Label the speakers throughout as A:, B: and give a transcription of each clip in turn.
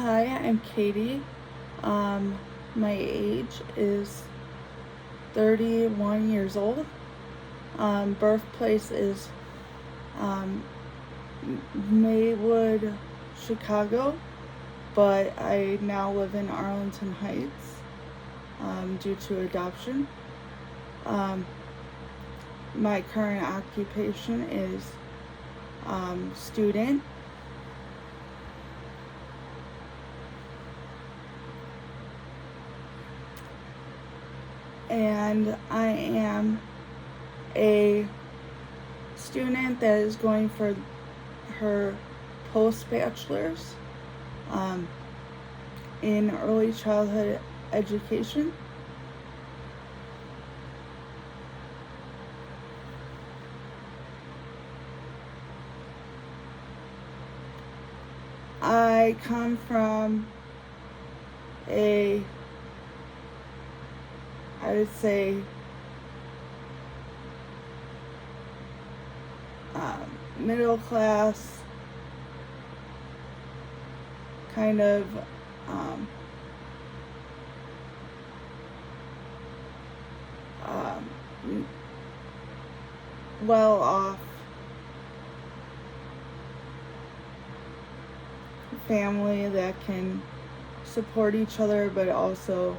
A: Hi, I'm Katie. My age is 31 years old. Birthplace is um, Maywood, Chicago, but I now live in Arlington Heights due to adoption. Um, my current occupation is student. And I am a student that is going for her post-bachelor's in early childhood education. I come from I would say, middle class, kind of well off family that can support each other, but also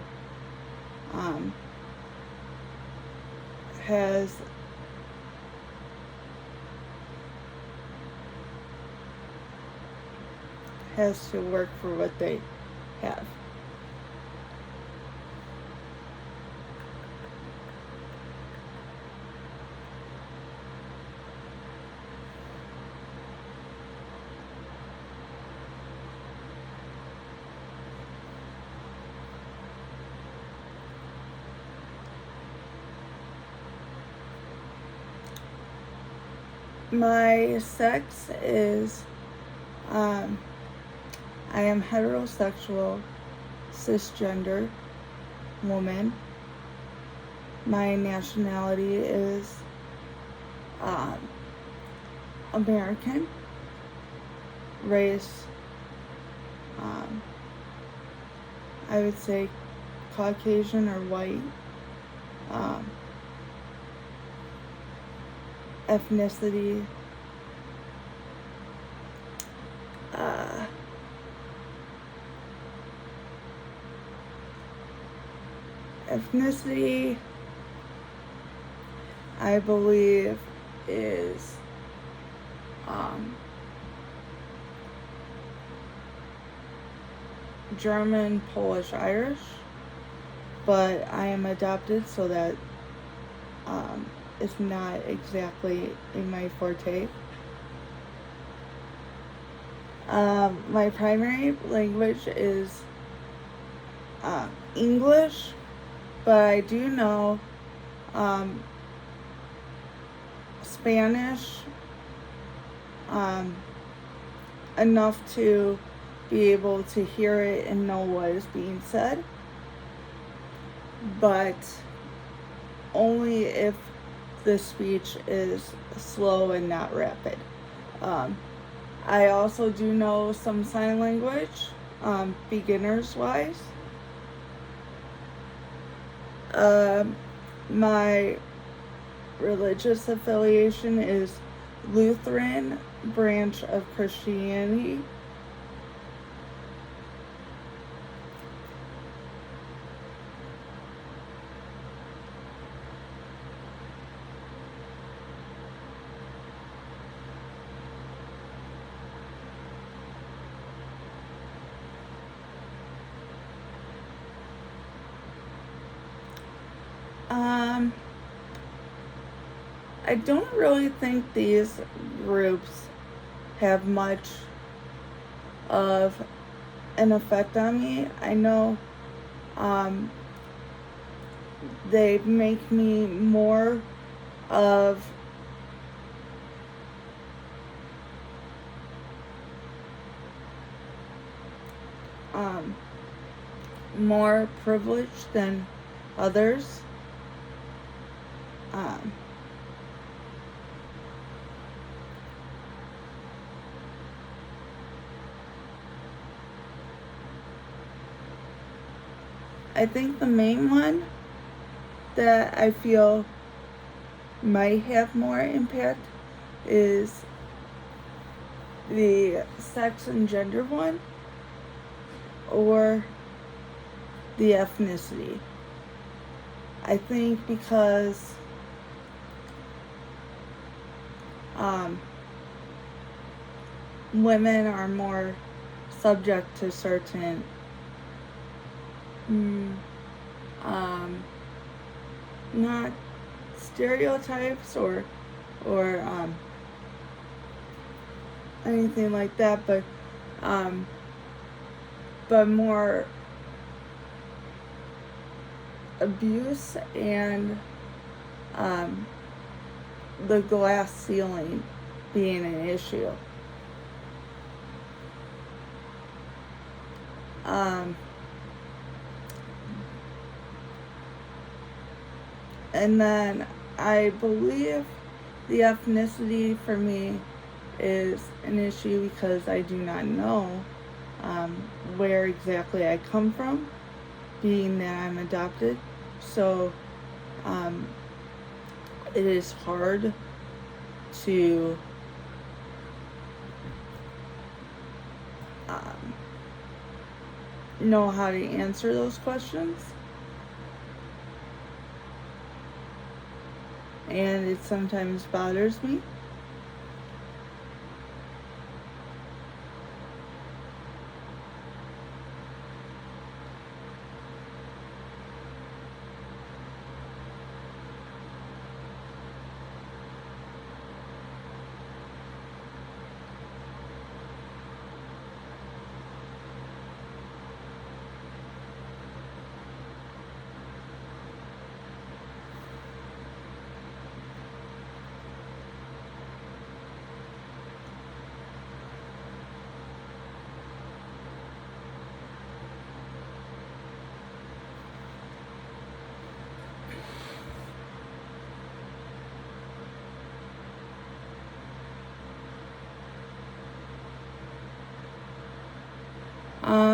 A: has to work for what they have. My sex is I am heterosexual, cisgender woman. My nationality is American. Race, I would say Caucasian or white. Ethnicity, I believe is German, Polish, Irish, but I am adopted, so that is not exactly in my forte. My primary language is English, but I do know Spanish enough to be able to hear it and know what is being said, but only if the speech is slow and not rapid. I also do know some sign language, beginners wise. My religious affiliation is Lutheran branch of Christianity. I don't really think these groups have much of an effect on me. I know they make me more of more privileged than others. I think the main one that I feel might have more impact is the sex and gender one, or the ethnicity. I think because women are more subject to certain not stereotypes or anything like that, but more abuse and the glass ceiling being an issue. And then I believe the ethnicity for me is an issue because I do not know where exactly I come from, being that I'm adopted. So it is hard to know how to answer those questions. And it sometimes bothers me.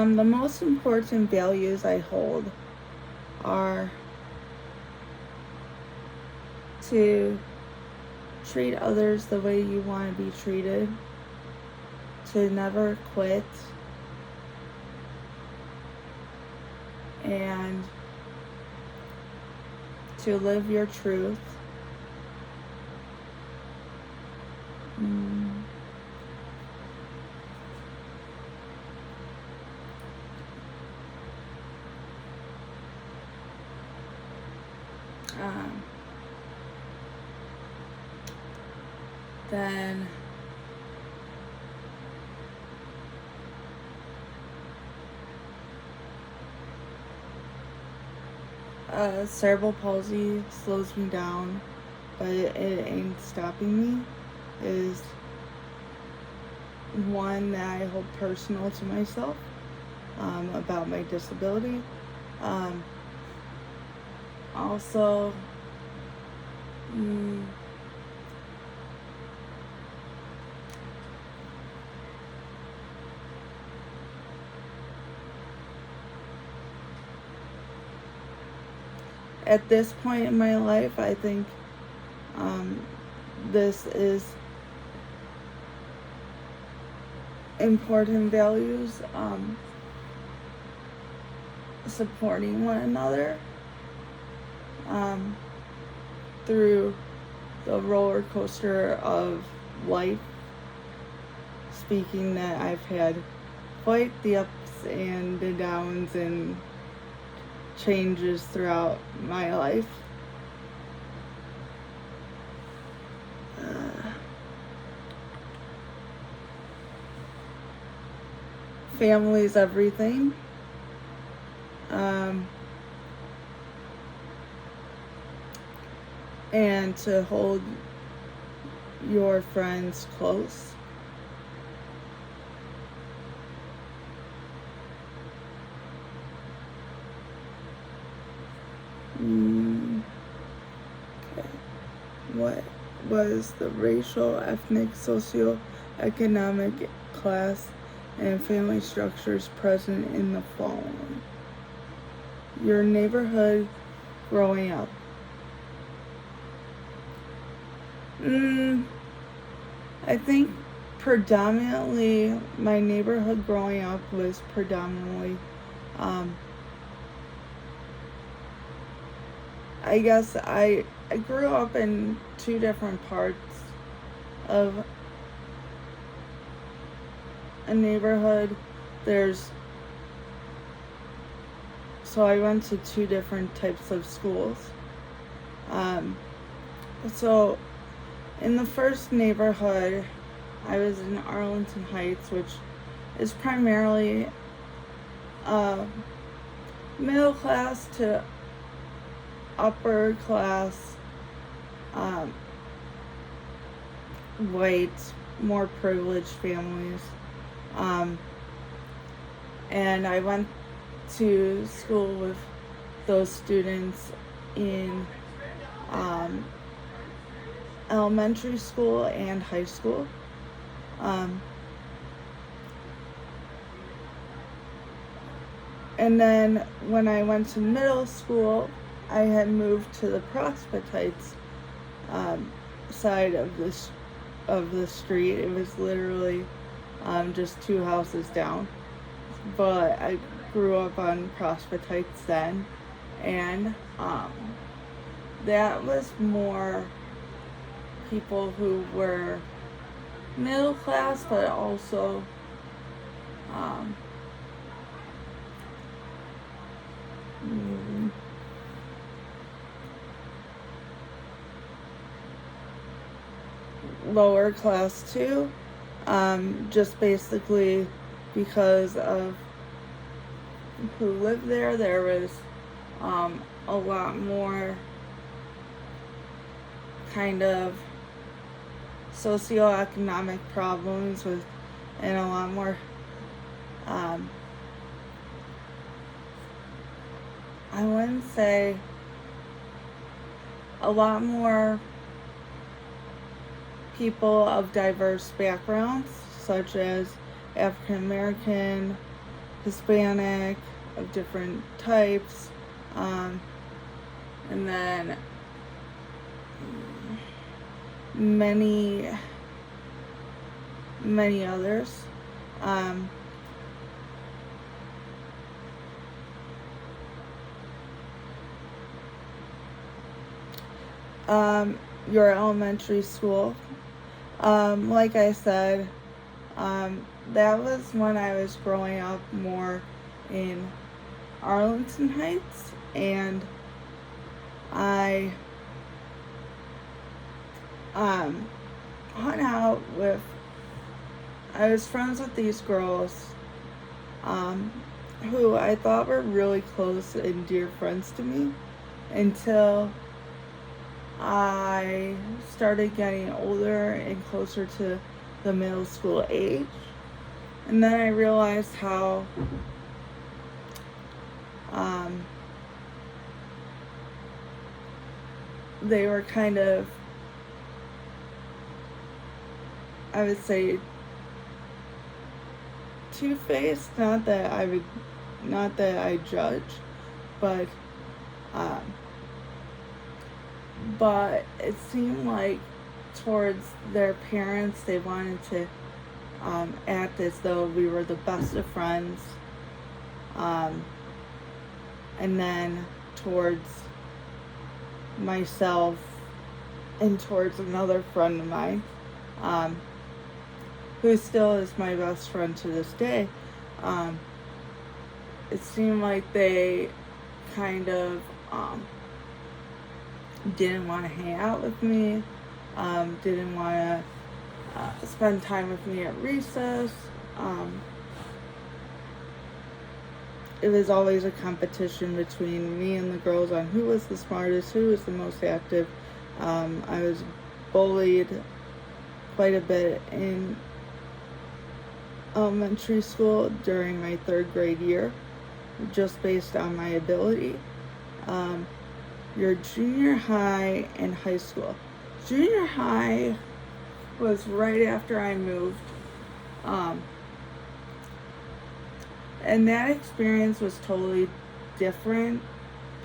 A: The most important values I hold are to treat others the way you want to be treated, to never quit, and to live your truth. Then cerebral palsy slows me down, but it ain't stopping me, is one that I hold personal to myself about my disability. Also, at this point in my life, I think this is important values, supporting one another through the roller coaster of life. Speaking that I've had quite the ups and the downs and changes throughout my life. Family is everything. And to hold your friends close. Okay. What was the racial, ethnic, socioeconomic, class, and family structures present in the following? your neighborhood growing up? I think predominantly my neighborhood growing up was predominantly, I guess I grew up in two different parts of a neighborhood. So I went to two different types of schools. So in the first neighborhood, I was in Arlington Heights, which is primarily middle class to upper class, white, more privileged families. And I went to school with those students in elementary school and high school. And then when I went to middle school, I had moved to the Prospect Heights side of the street. It was literally just two houses down. But I grew up on Prospect Heights then, and that was more people who were middle class, but also lower class too, just basically because of who lived there. There was a lot more kind of socioeconomic problems and a lot more I wouldn't say a lot more people of diverse backgrounds, such as African American, Hispanic, of different types, and then many others. Your elementary school, like I said, that was when I was growing up more in Arlington Heights, and I hung out with, I was friends with these girls who I thought were really close and dear friends to me until I started getting older and closer to the middle school age. And then I realized how they were kind of, I would say, two-faced. Not that I judge, but it seemed like towards their parents they wanted to act as though we were the best of friends, and then towards myself and towards another friend of mine, who still is my best friend to this day, it seemed like they kind of didn't want to hang out with me, didn't want to spend time with me at recess. It was always a competition between me and the girls on who was the smartest, who was the most active. I was bullied quite a bit in elementary school during my 3rd grade year, just based on my ability. Your junior high and high school. Junior high was right after I moved. And that experience was totally different.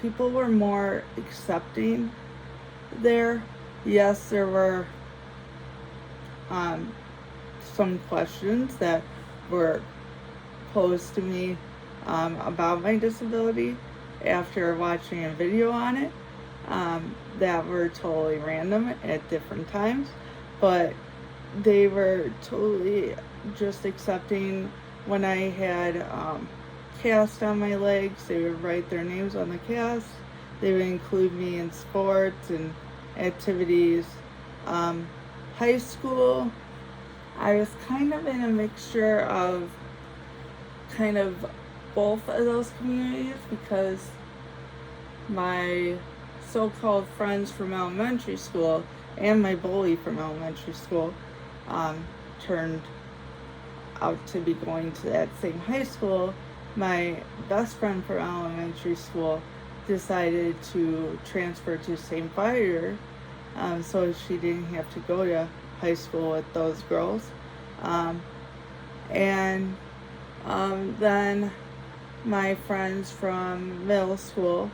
A: People were more accepting there. Yes, there were some questions that were posed to me about my disability after watching a video on it that were totally random at different times, but they were totally just accepting. When I had cast on my legs, they would write their names on the cast. They would include me in sports and activities. High school, I was kind of in a mixture of kind of both of those communities, because my so-called friends from elementary school and my bully from elementary school turned out to be going to that same high school. My best friend from elementary school decided to transfer to St. Fire, so she didn't have to go to high school with those girls. And then my friends from middle school,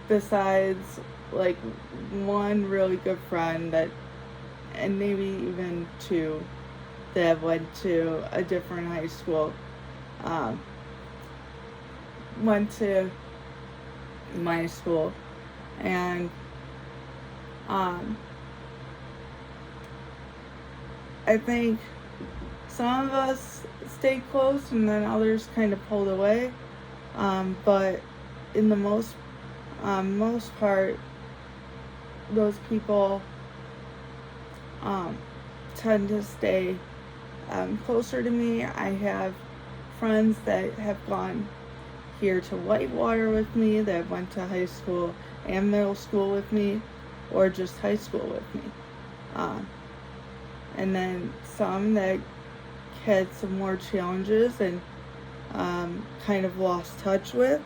A: besides like one really good friend that, and maybe even two, that went to a different high school, went to my school, and I think some of us stayed close and then others kind of pulled away, but in the most part, those people tend to stay closer to me. I have friends that have gone here to Whitewater with me, that went to high school and middle school with me, or just high school with me. And then some that had some more challenges and kind of lost touch with.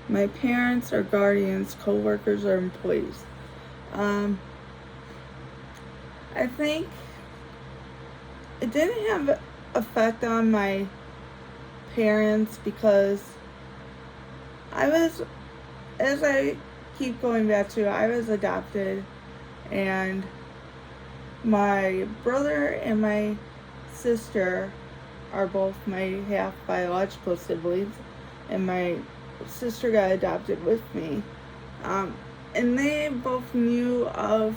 A: My parents or guardians, co-workers, or employees. I think it didn't have an effect on my parents, because I was, as I keep going back to, I was adopted, and my brother and my sister are both my half biological siblings, and my sister got adopted with me, and they both knew of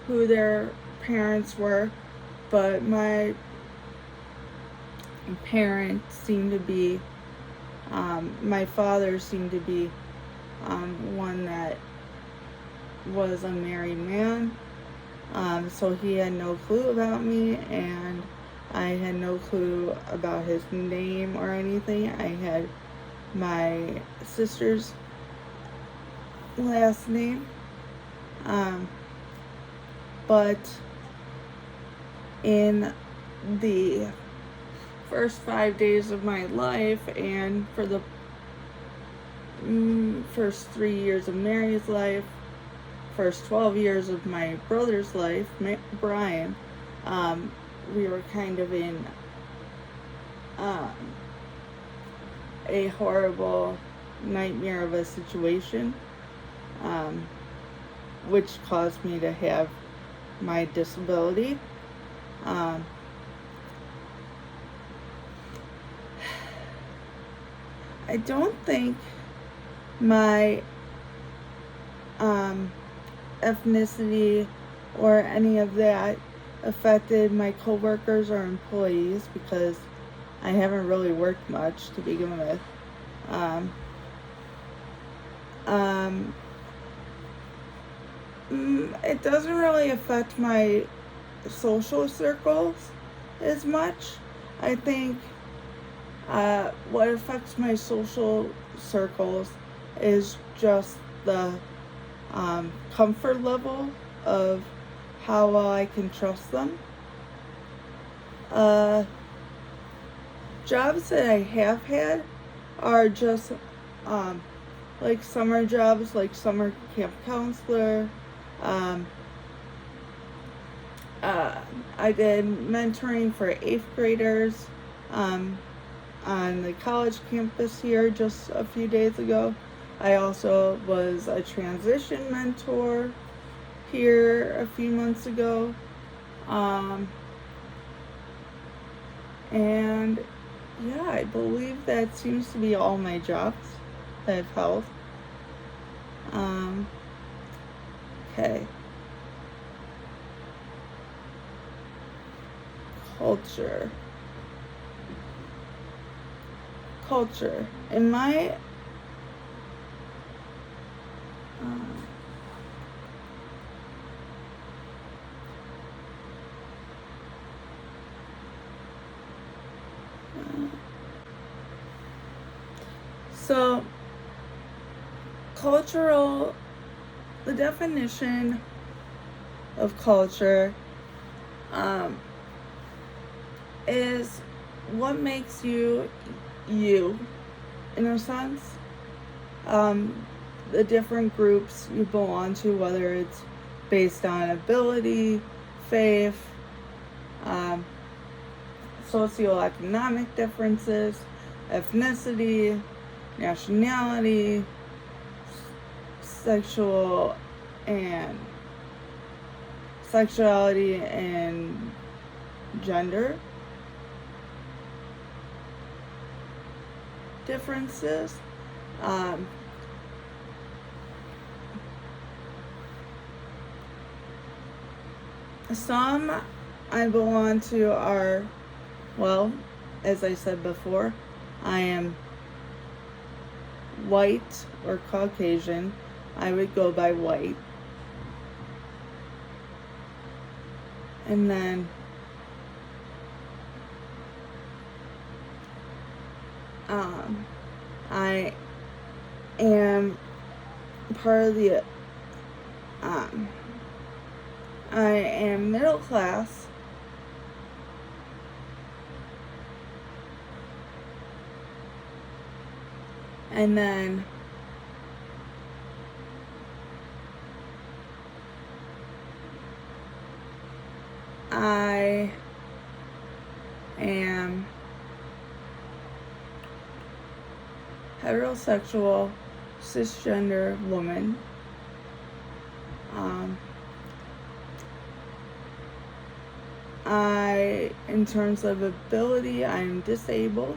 A: who their parents were, but my parents seemed to be, my father seemed to be one that was a married man, so he had no clue about me, and I had no clue about his name or anything. I had my sister's last name, but in the first 5 days of my life, and for the first 3 years of Mary's life, first 12 years of my brother's life, Brian, we were kind of in a horrible nightmare of a situation, which caused me to have my disability. I don't think my ethnicity or any of that affected my coworkers or employees, because I haven't really worked much to begin with. It doesn't really affect my social circles as much. I think what affects my social circles is just the comfort level of how well I can trust them. Uh, Jobs that I have had are just like summer jobs, like summer camp counselor. Um, I did mentoring for 8th graders um, on the college campus here just a few days ago. I also was a transition mentor here a few months ago. And yeah, I believe that seems to be all my jobs that I've held. Okay. Culture. In my so cultural, the definition of culture is what makes you you, in a sense. The different groups you belong to, whether it's based on ability, faith, socioeconomic differences, ethnicity, nationality, sexuality and gender differences. Some I belong to are, well, as I said before, I am white or Caucasian. I would go by white. And then I am part of the I am middle class. And then I am heterosexual, cisgender woman. In terms of ability, I'm disabled.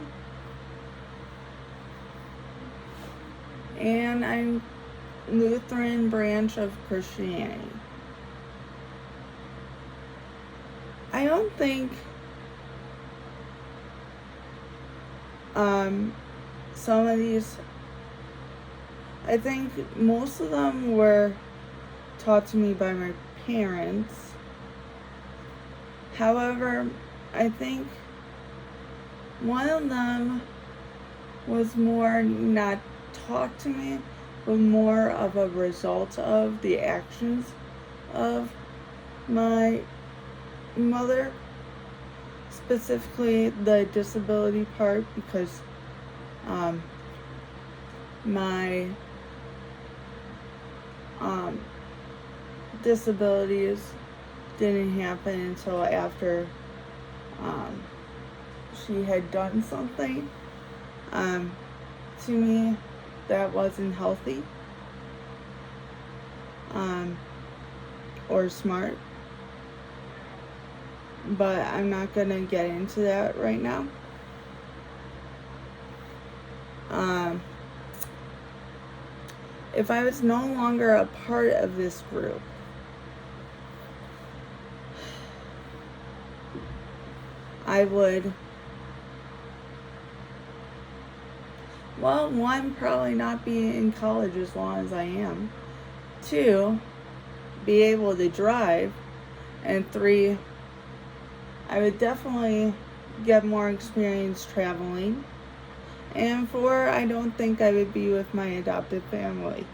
A: And I'm Lutheran branch of Christianity. I don't think some of these, I think most of them were taught to me by my parents. However, I think one of them was more not taught to me, but more of a result of the actions of my mother, specifically the disability part, because my disabilities didn't happen until after she had done something to me that wasn't healthy or smart. But I'm not gonna get into that right now. If I was no longer a part of this group, I would, well, one, probably not be in college as long as I am. 2, be able to drive. And 3, I would definitely get more experience traveling. And 4, I don't think I would be with my adopted family.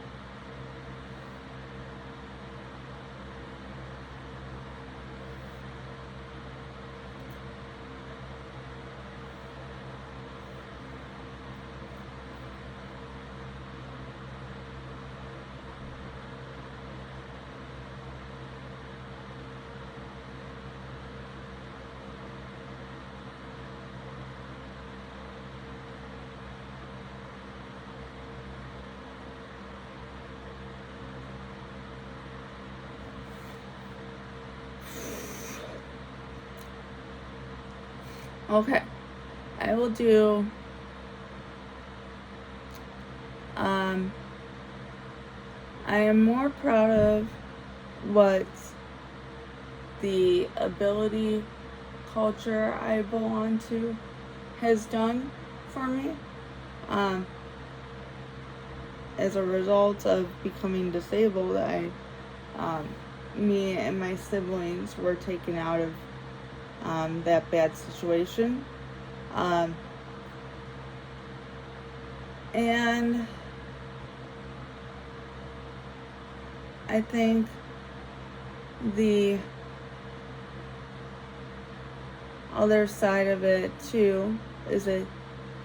A: Okay, I will do I am more proud of what the ability culture I belong to has done for me. As a result of becoming disabled, me and my siblings were taken out of that bad situation. And I think the other side of it too is it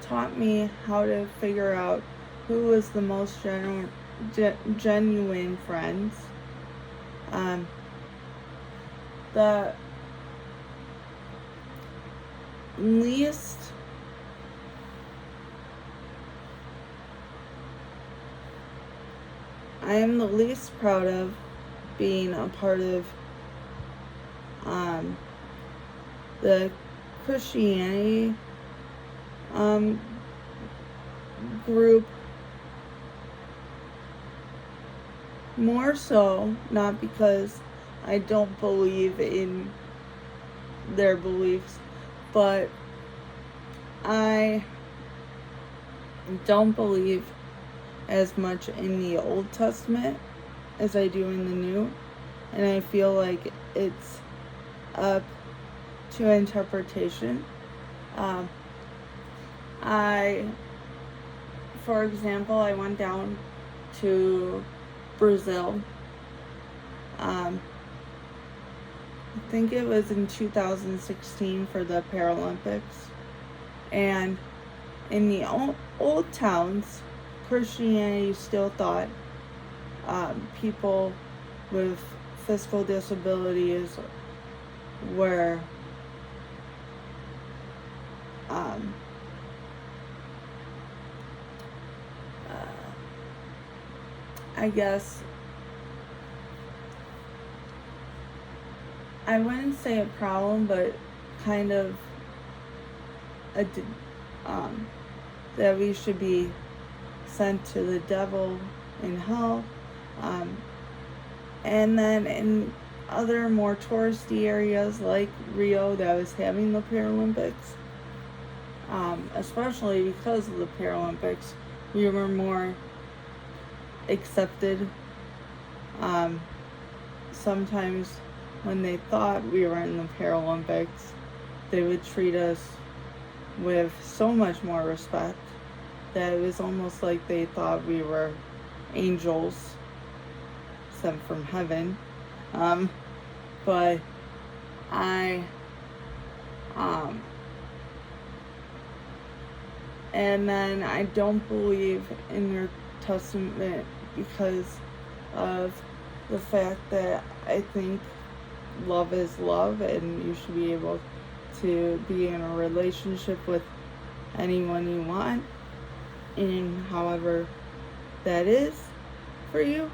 A: taught me how to figure out who was the most genuine friends. The least I am the least proud of being a part of the Christianity group, more so not because I don't believe in their beliefs, but I don't believe as much in the Old Testament as I do in the New, and I feel like it's up to interpretation. For example, I went down to Brazil. I think it was in 2016 for the Paralympics, and in the old towns, Christianity still thought people with physical disabilities were I guess I wouldn't say a problem, but kind of that we should be sent to the devil in hell. And then in other more touristy areas like Rio that was having the Paralympics, especially because of the Paralympics, we were more accepted. Sometimes when they thought we were in the Paralympics, they would treat us with so much more respect that it was almost like they thought we were angels sent from heaven. But and then I don't believe in your testament because of the fact that I think love is love and you should be able to be in a relationship with anyone you want, and however that is for you.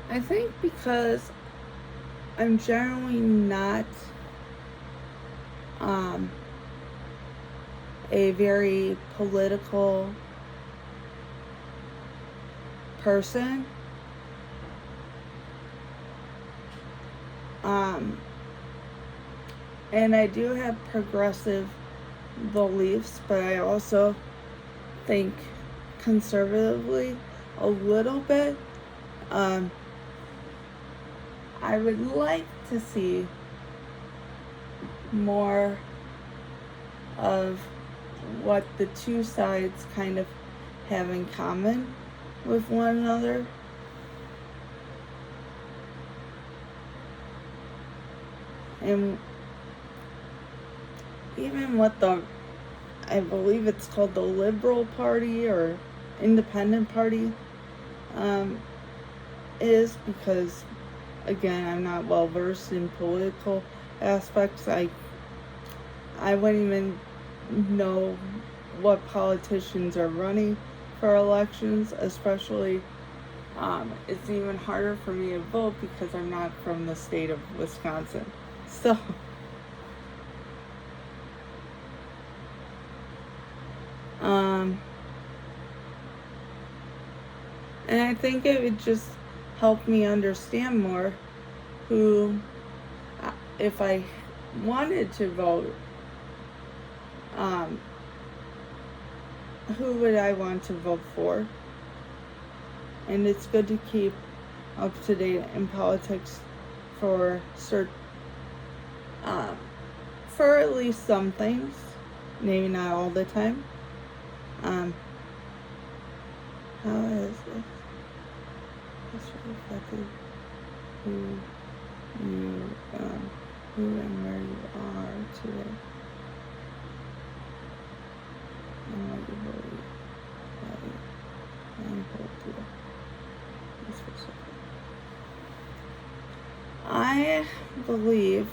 A: I think because I'm generally not a very political person. And I do have progressive beliefs, but I also think conservatively a little bit. I would like to see more of what the two sides kind of have in common with one another. And even what I believe it's called the Liberal Party or Independent Party, is, because again, I'm not well versed in political aspects. I wouldn't even know what politicians are running for elections, especially it's even harder for me to vote because I'm not from the state of Wisconsin. So and I think it would just help me understand more who, if I wanted to vote, who would I want to vote for? And it's good to keep up to date in politics for at least some things, maybe not all the time. How is this reflected who and where you are today, and what you believe and hold dear. I believe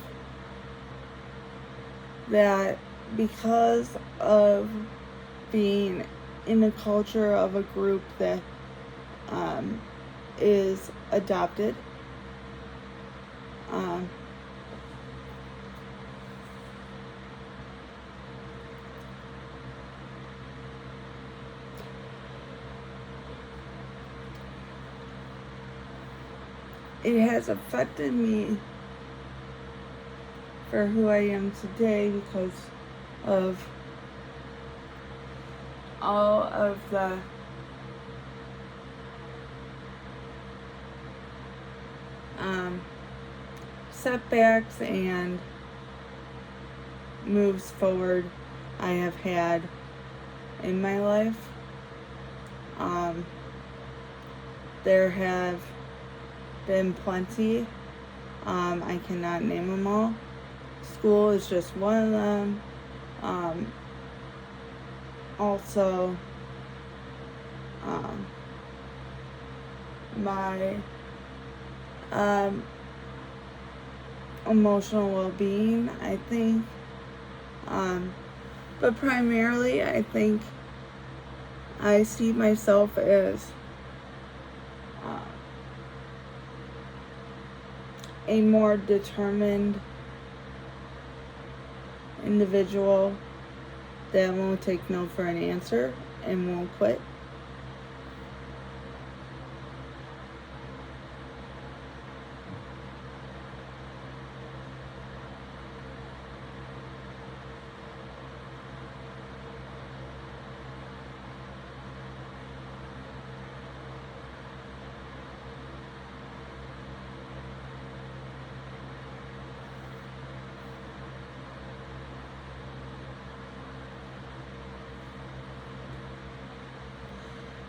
A: that because of being in a culture of a group that is adopted, it has affected me for who I am today because of all of the setbacks and moves forward I have had in my life. There have been plenty. I cannot name them all. School is just one of them. Also, my emotional well-being, I think. But primarily, I think I see myself as a more determined individual that won't take no for an answer and won't quit.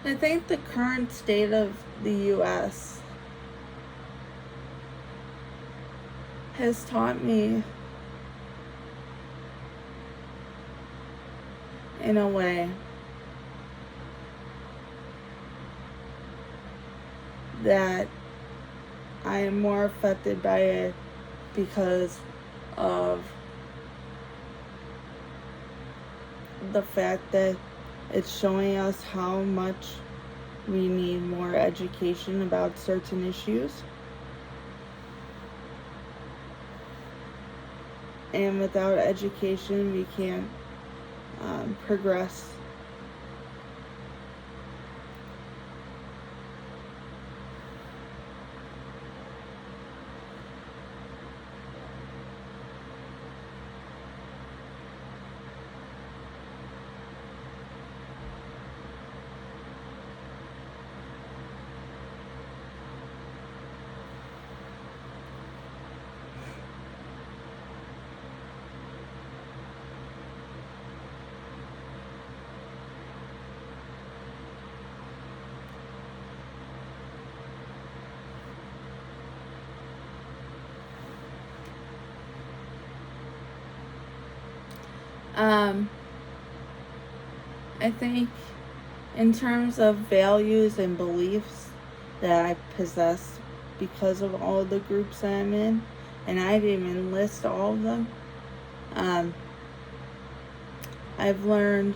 A: I think the current state of the U.S. has taught me, in a way, that I am more affected by it because of the fact that it's showing us how much we need more education about certain issues. And without education, we can't progress. I think in terms of values and beliefs that I possess because of all the groups that I'm in, and I didn't even list all of them, I've learned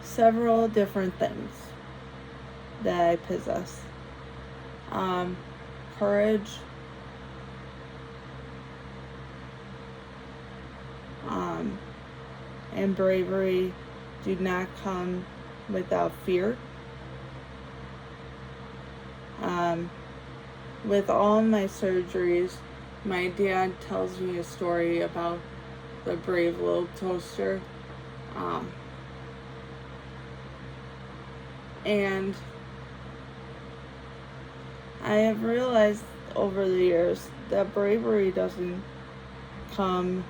A: several different things that I possess. Courage, and bravery do not come without fear. With all my surgeries, my dad tells me a story about the brave little toaster. And I have realized over the years that bravery doesn't come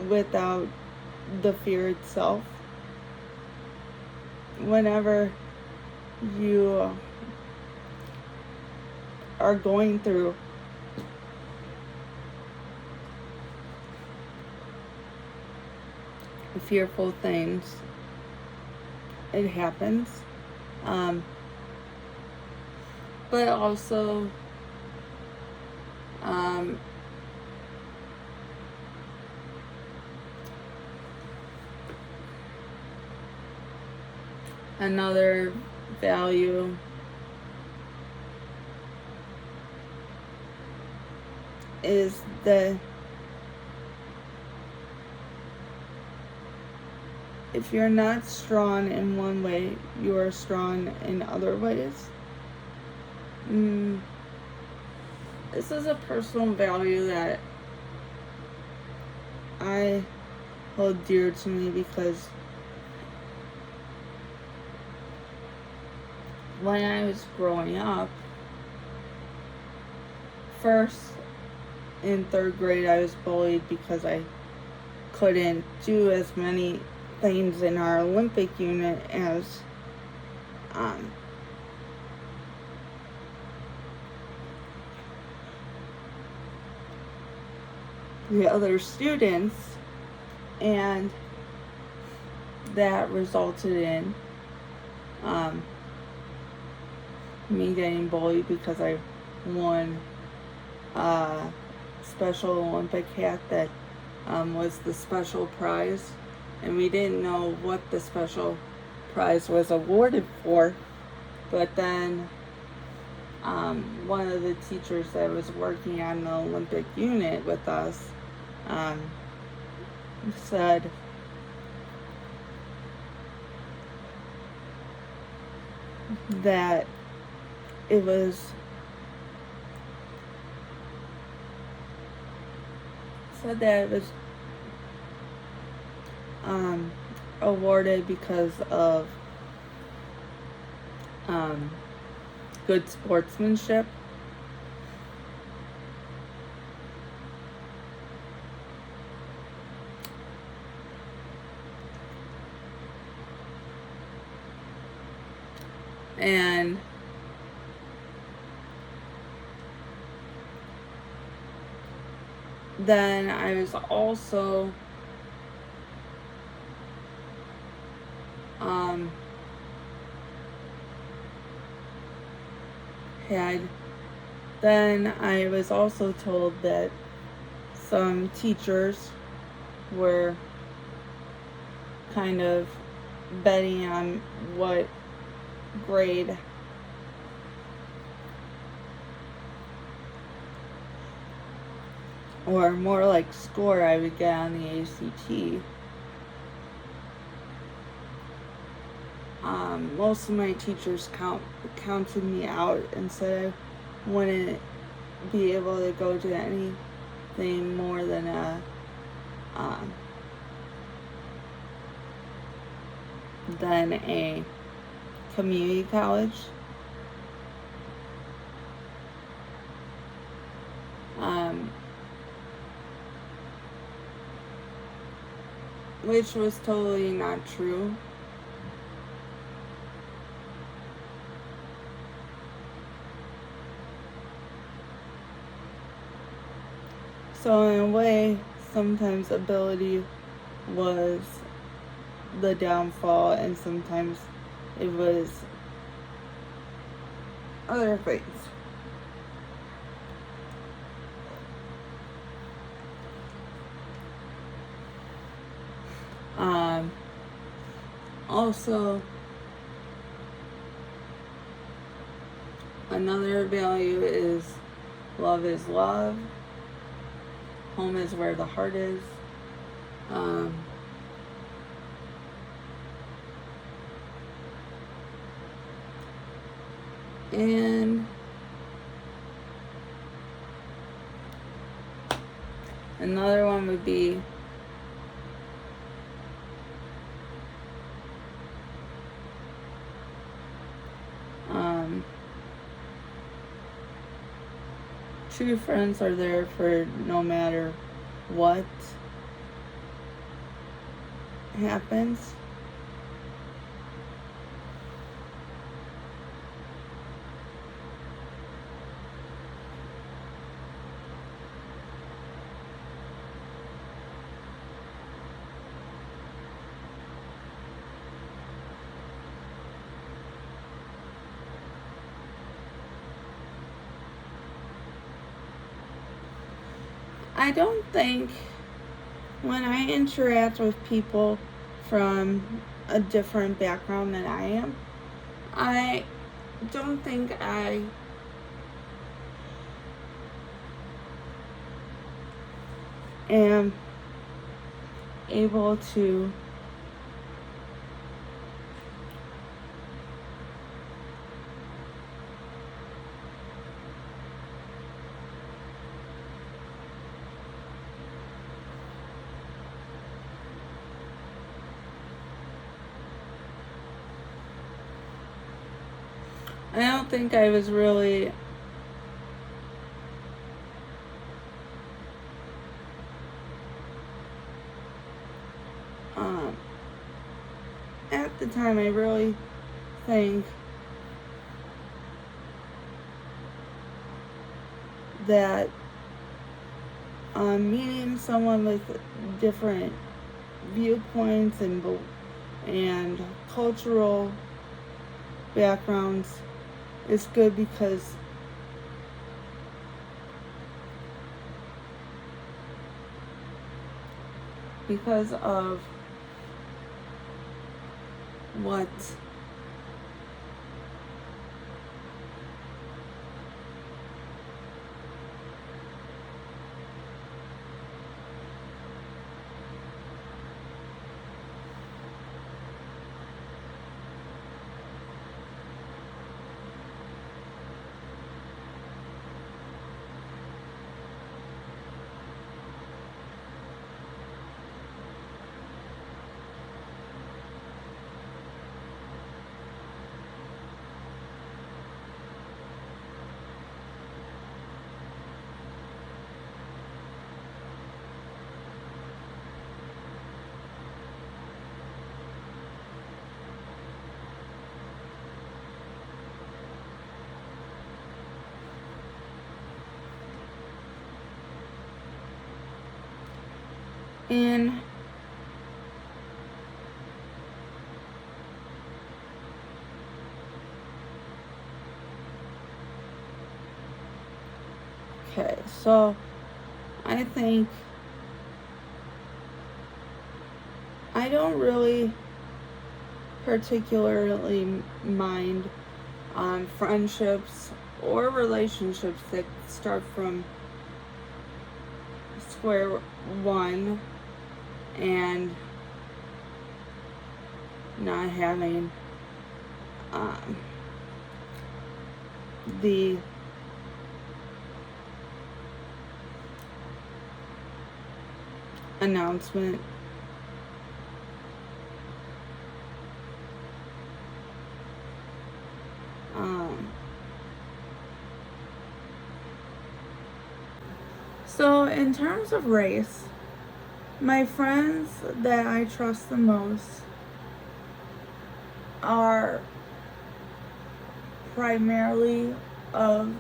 A: without the fear itself. Whenever you are going through fearful things, it happens. But also, another value is that if you're not strong in one way, you are strong in other ways. This is a personal value that I hold dear to me because when I was growing up, first in third grade, I was bullied because I couldn't do as many things in our Olympic unit as the other students, and that resulted in me getting bullied because I won a Special Olympic hat that was the special prize, and we didn't know what the special prize was awarded for, but then one of the teachers that was working on the Olympic unit with us said that it was awarded because of good sportsmanship. And then I was also I was also told that some teachers were kind of betting on what grade or more like score I would get on the ACT. Most of my teachers counted me out and said I wouldn't be able to go to anything more than a community college. Which was totally not true. So in a way, sometimes ability was the downfall, and sometimes it was other things. Also, another value is love is love. Home is where the heart is. And another one would be true friends are there for no matter what happens. I don't think when I interact with people from a different background than I am, I don't think I am able to I don't think I was really at the time, I really think that meeting someone with different viewpoints and cultural backgrounds is good because of what in okay, so I think I don't really particularly mind friendships or relationships that start from square one and not having the announcement so in terms of race, my friends that I trust the most are primarily of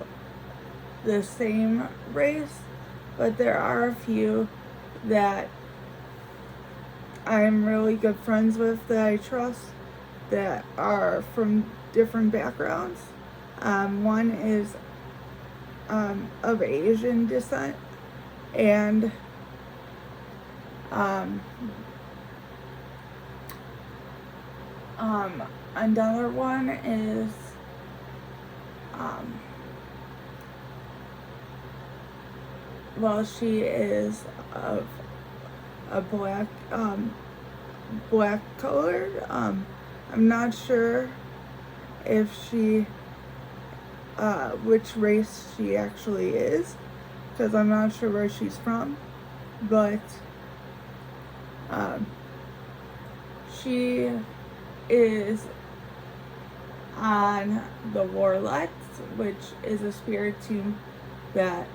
A: the same race, but there are a few that I'm really good friends with, that I trust, that are from different backgrounds. One is of Asian descent, and um, another one is well, she is of a black colored. I'm not sure if she which race she actually is, because I'm not sure where she's from, but she is on the Warlets, which is a spirit team that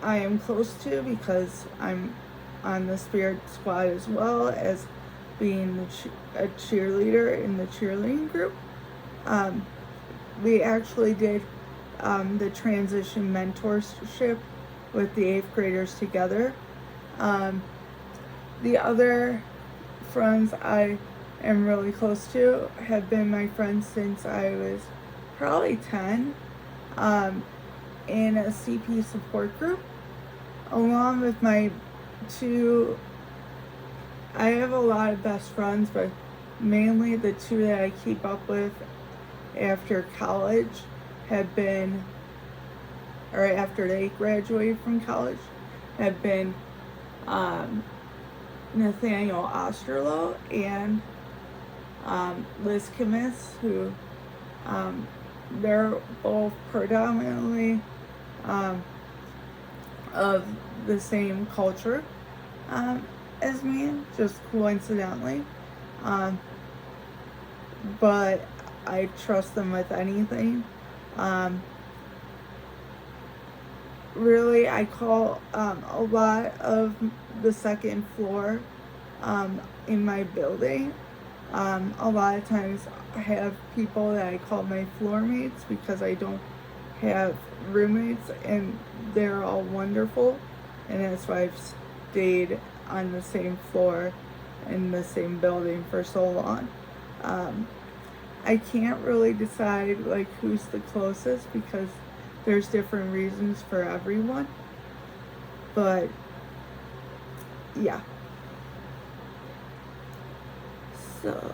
A: I am close to, because I'm on the spirit squad as well as being a cheerleader in the cheerleading group. We actually did the transition mentorship with the 8th graders together. The other friends I am really close to have been my friends since I was probably 10, in a CP support group, along with my two. I have a lot of best friends, but mainly the two that I keep up with after college have been, or after they graduated from college, have been Nathaniel Osterloh and Liz Kimis, who they're both predominantly of the same culture as me, just coincidentally. But I trust them with anything. Really, I call a lot of the second floor in my building. A lot of times I have people that I call my floor mates, because I don't have roommates, and they're all wonderful, and that's why I've stayed on the same floor in the same building for so long. I can't really decide like who's the closest, because there's different reasons for everyone, but yeah. So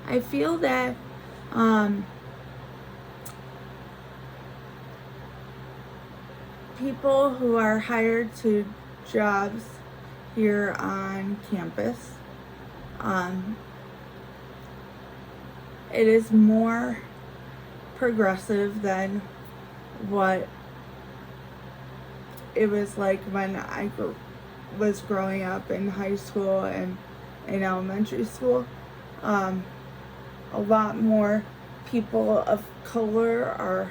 A: I feel that people who are hired to jobs here on campus, it is more progressive than what it was like when I was growing up in high school and in elementary school. A lot more people of color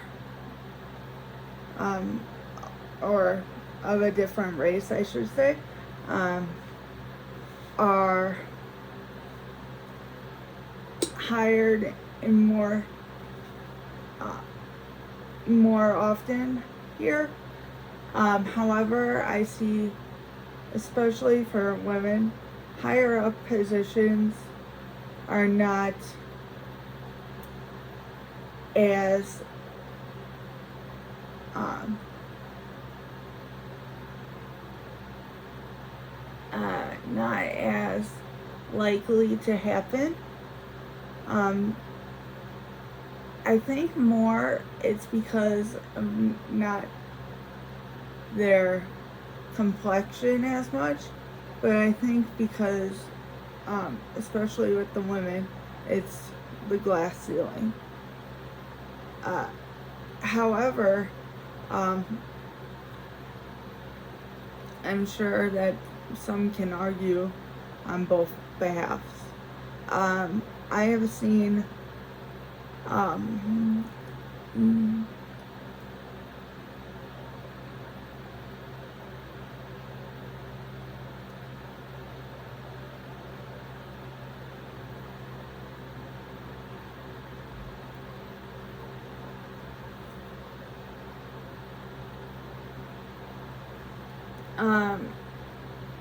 A: or of a different race, I should say, are hired in more often here. However, I see, especially for women, higher up positions are not as not as likely to happen. Um, I think more it's because of not their complexion as much, but I think because, especially with the women, it's the glass ceiling. Uh, However, um, I'm sure that some can argue on both behalves. I have seen um, mm, um,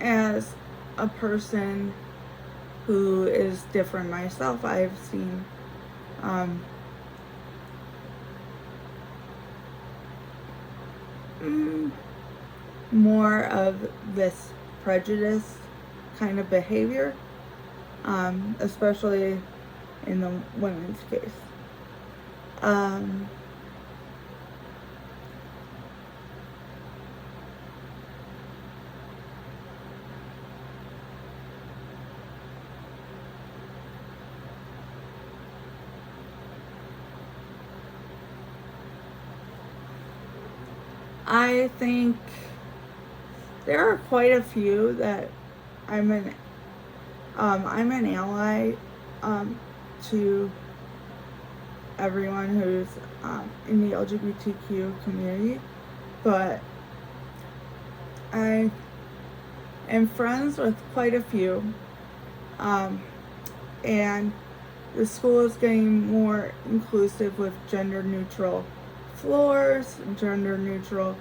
A: as a person who is different myself, I've seen um, mm, more of this prejudice kind of behavior, especially in the women's case. Um, I think there are quite a few that I'm an I'm an ally to everyone who's in the LGBTQ community, but I am friends with quite a few, um, and the school is getting more inclusive with gender neutral floors, gender neutral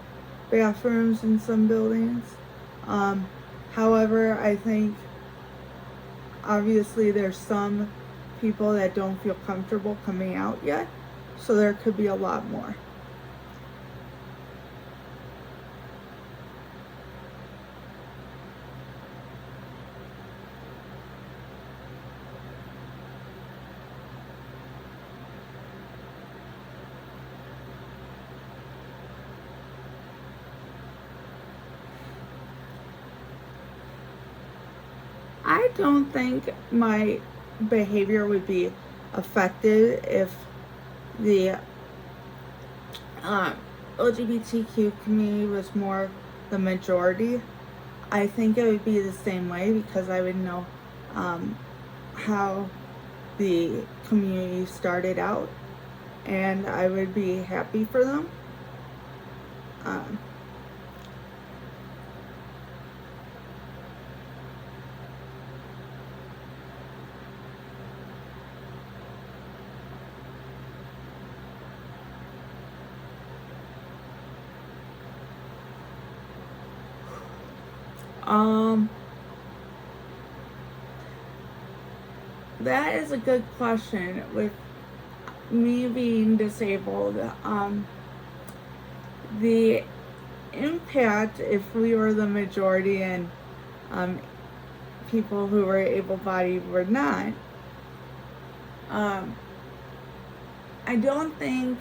A: bathrooms in some buildings. Um, However, I think obviously there's some people that don't feel comfortable coming out yet, so there could be a lot more. I don't think my behavior would be affected if the uh, LGBTQ community was more the majority. I think it would be the same way because I would know um, how the community started out, and I would be happy for them. Um, um, that is a good question. With me being disabled, the impact if we were the majority and um, people who were able-bodied were not, um, I don't think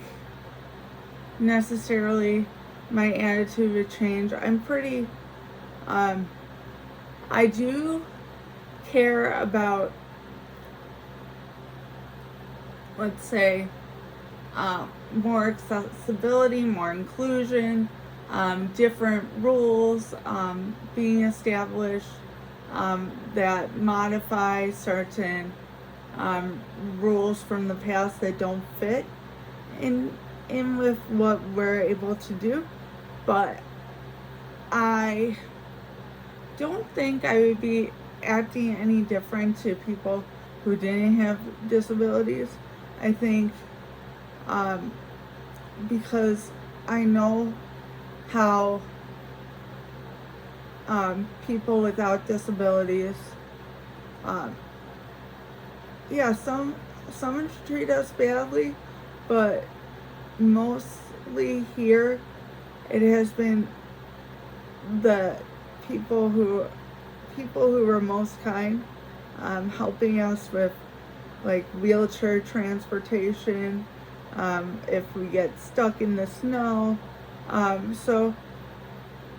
A: necessarily my attitude would change. I'm pretty, um, I do care about, let's say, more accessibility, more inclusion, different rules being established that modify certain rules from the past that don't fit in with what we're able to do. But I don't think I would be acting any different to people who didn't have disabilities. I think um, because I know how people without disabilities, um, yeah, some treat us badly, but mostly here it has been the people who were most kind, helping us with like wheelchair transportation, if we get stuck in the snow. So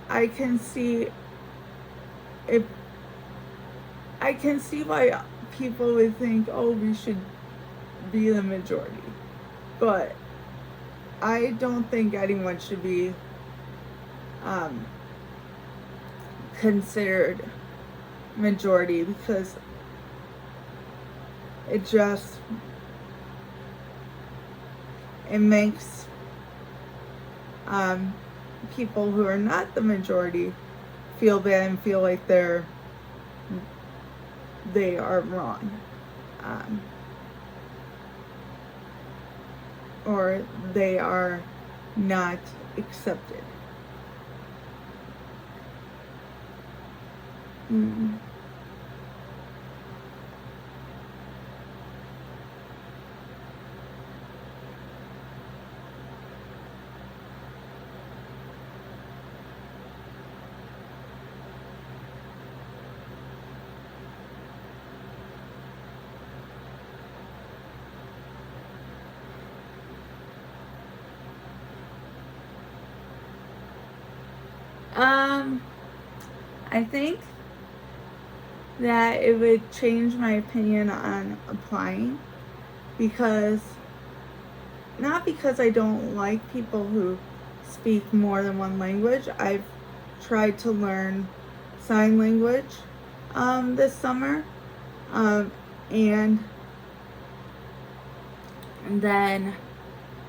A: I can see if I can see why people would think, oh, we should be the majority. But I don't think anyone should be um, considered majority, because it just, it makes people who are not the majority feel bad and feel like they are wrong, or they are not accepted. Mm. I think that it would change my opinion on applying, because not because I don't like people who speak more than one language. I've tried to learn sign language this summer, and then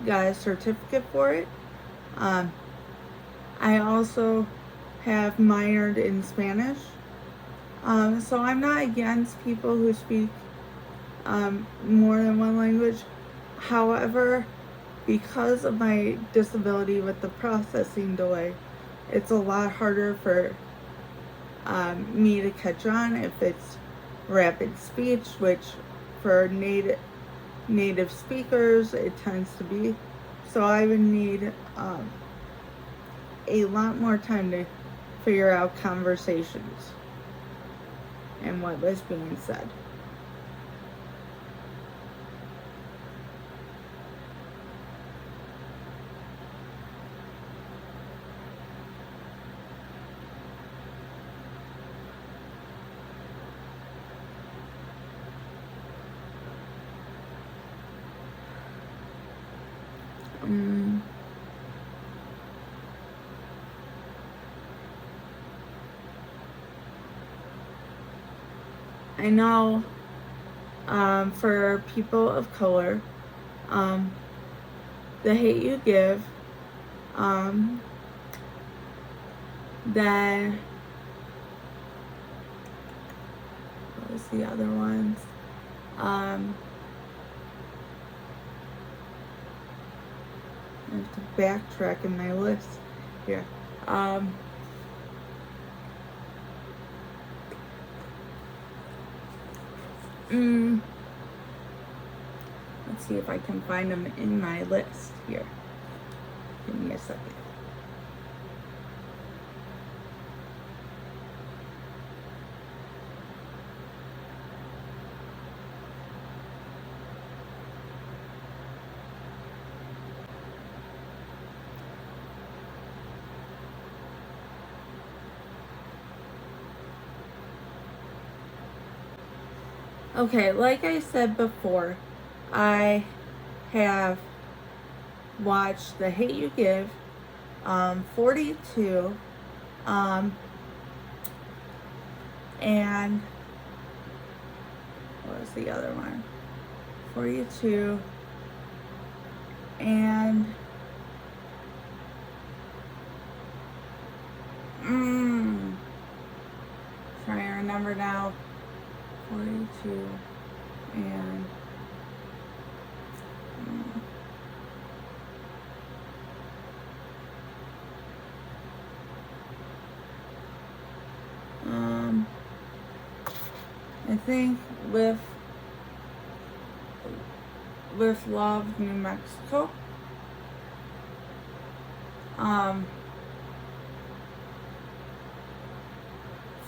A: got a certificate for it. I also have minored in Spanish. So I'm not against people who speak more than one language. However, because of my disability with the processing delay, it's a lot harder for me to catch on if it's rapid speech, which for native speakers it tends to be. So I would need a lot more time to figure out conversations and what was being said. I know for people of color, the hate you give, then what was the other ones? I have to backtrack in my list here. Let's see if I can find them in my list here. Give me a second. Okay, like I said before, I have watched The Hate You Give, 42, and what was the other one? 42, and trying to remember now. 42 and I think with Love, New Mexico.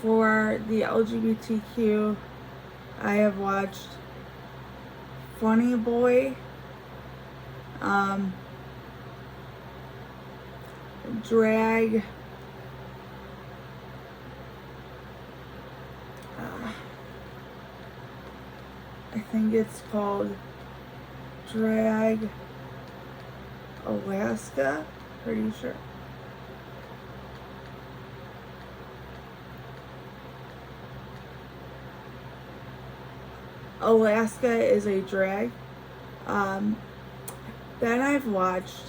A: For the LGBTQ, I have watched Funny Boy, Drag, I think it's called Drag Alaska, pretty sure. Alaska is a drag. Then I've watched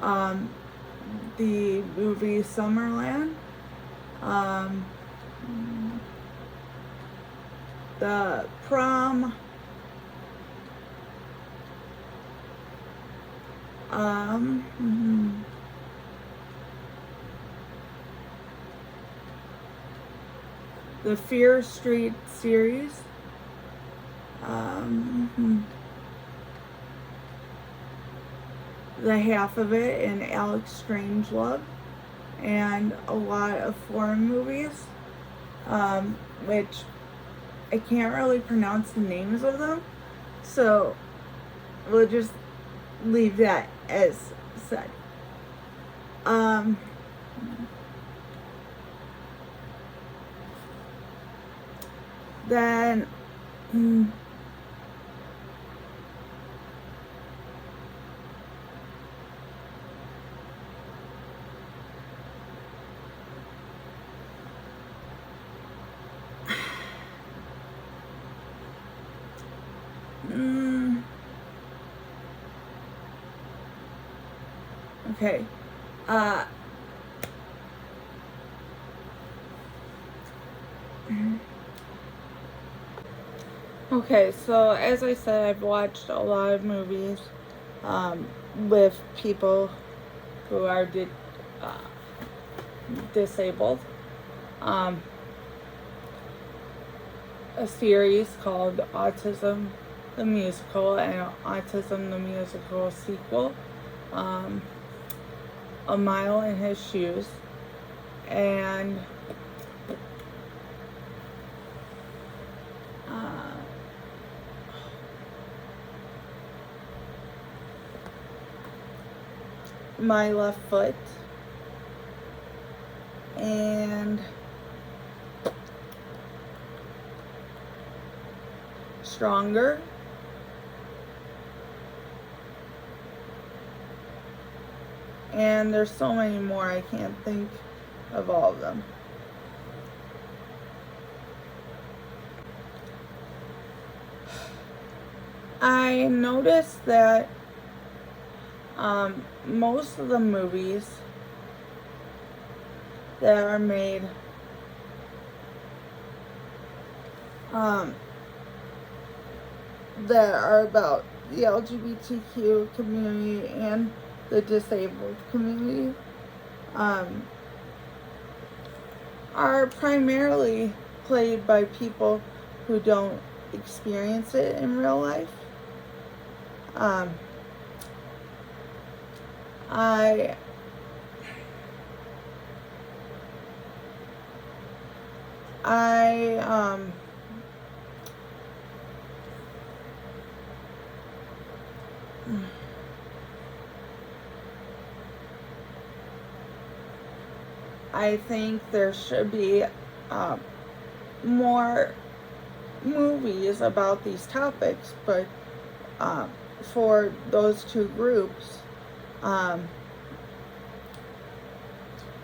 A: the movie Summerland, the Prom, the Fear Street series, the half of it in Alex Strangelove, and a lot of foreign movies, which I can't really pronounce the names of them, so we'll just leave that as said. Then okay. Okay, so as I said, I've watched a lot of movies with people who are disabled. A series called Autism the Musical and Autism the Musical sequel, A Mile in His Shoes, and My Left Foot, and Stronger, and there's so many more, I can't think of all of them. I noticed that most of the movies that are made that are about the LGBTQ community and the disabled community are primarily played by people who don't experience it in real life. I think there should be more movies about these topics, but for those two groups,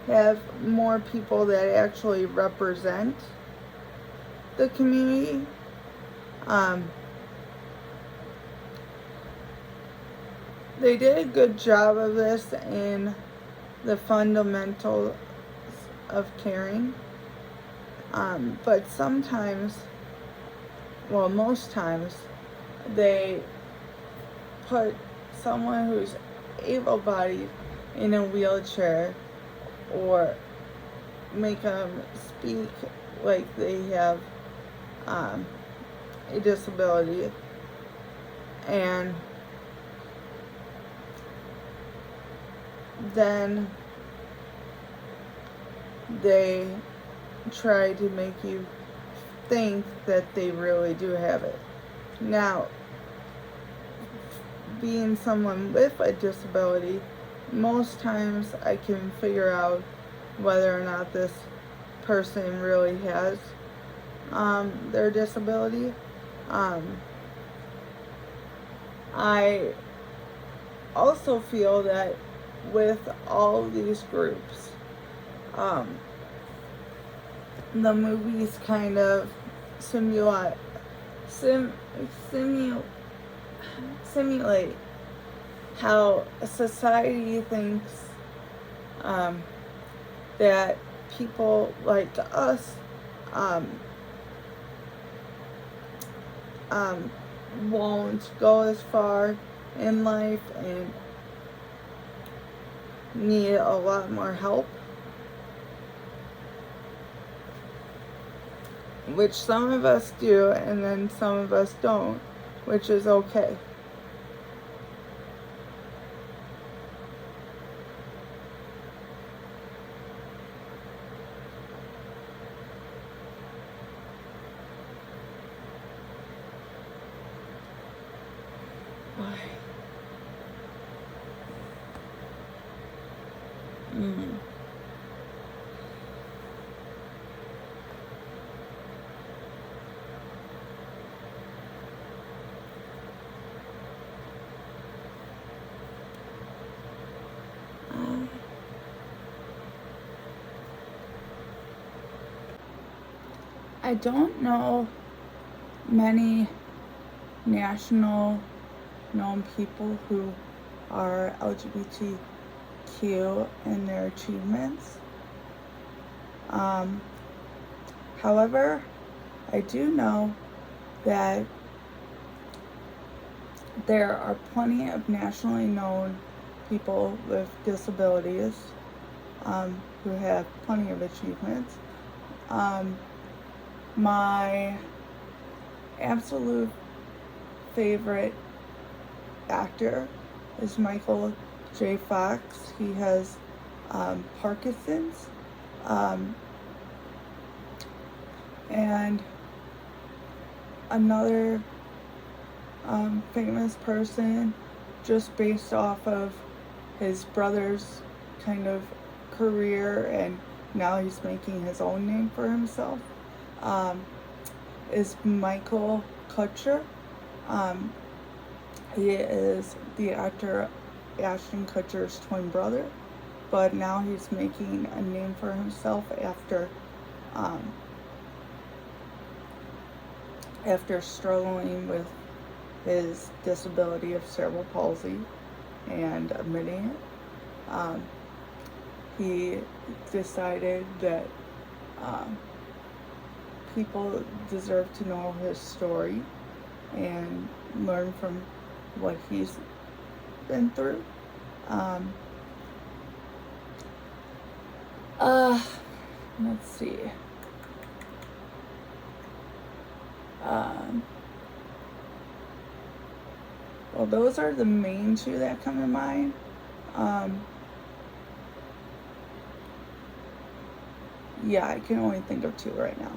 A: have more people that actually represent the community. They did a good job of this in The Fundamentals of Caring, but sometimes, well, most times, they put someone who's able-bodied in a wheelchair or make them speak like they have a disability, and then they try to make you think that they really do have it. Now, being someone with a disability, most times I can figure out whether or not this person really has their disability. I also feel that with all these groups, the movies kind of simulate simulate how society thinks that people like us won't go as far in life and need a lot more help, which some of us do and then some of us don't, which is okay. I don't know many national known people who are LGBTQ in their achievements. However, I do know that there are plenty of nationally known people with disabilities who have plenty of achievements. My absolute favorite actor is Michael J. Fox. He has Parkinson's. And another famous person, just based off of his brother's kind of career and now he's making his own name for himself, is Michael Kutcher. He is the actor Ashton Kutcher's twin brother, but now he's making a name for himself after struggling with his disability of cerebral palsy and admitting it. He decided that people deserve to know his story and learn from what he's been through. Let's see. Well, those are the main two that come to mind. Yeah, I can only think of two right now.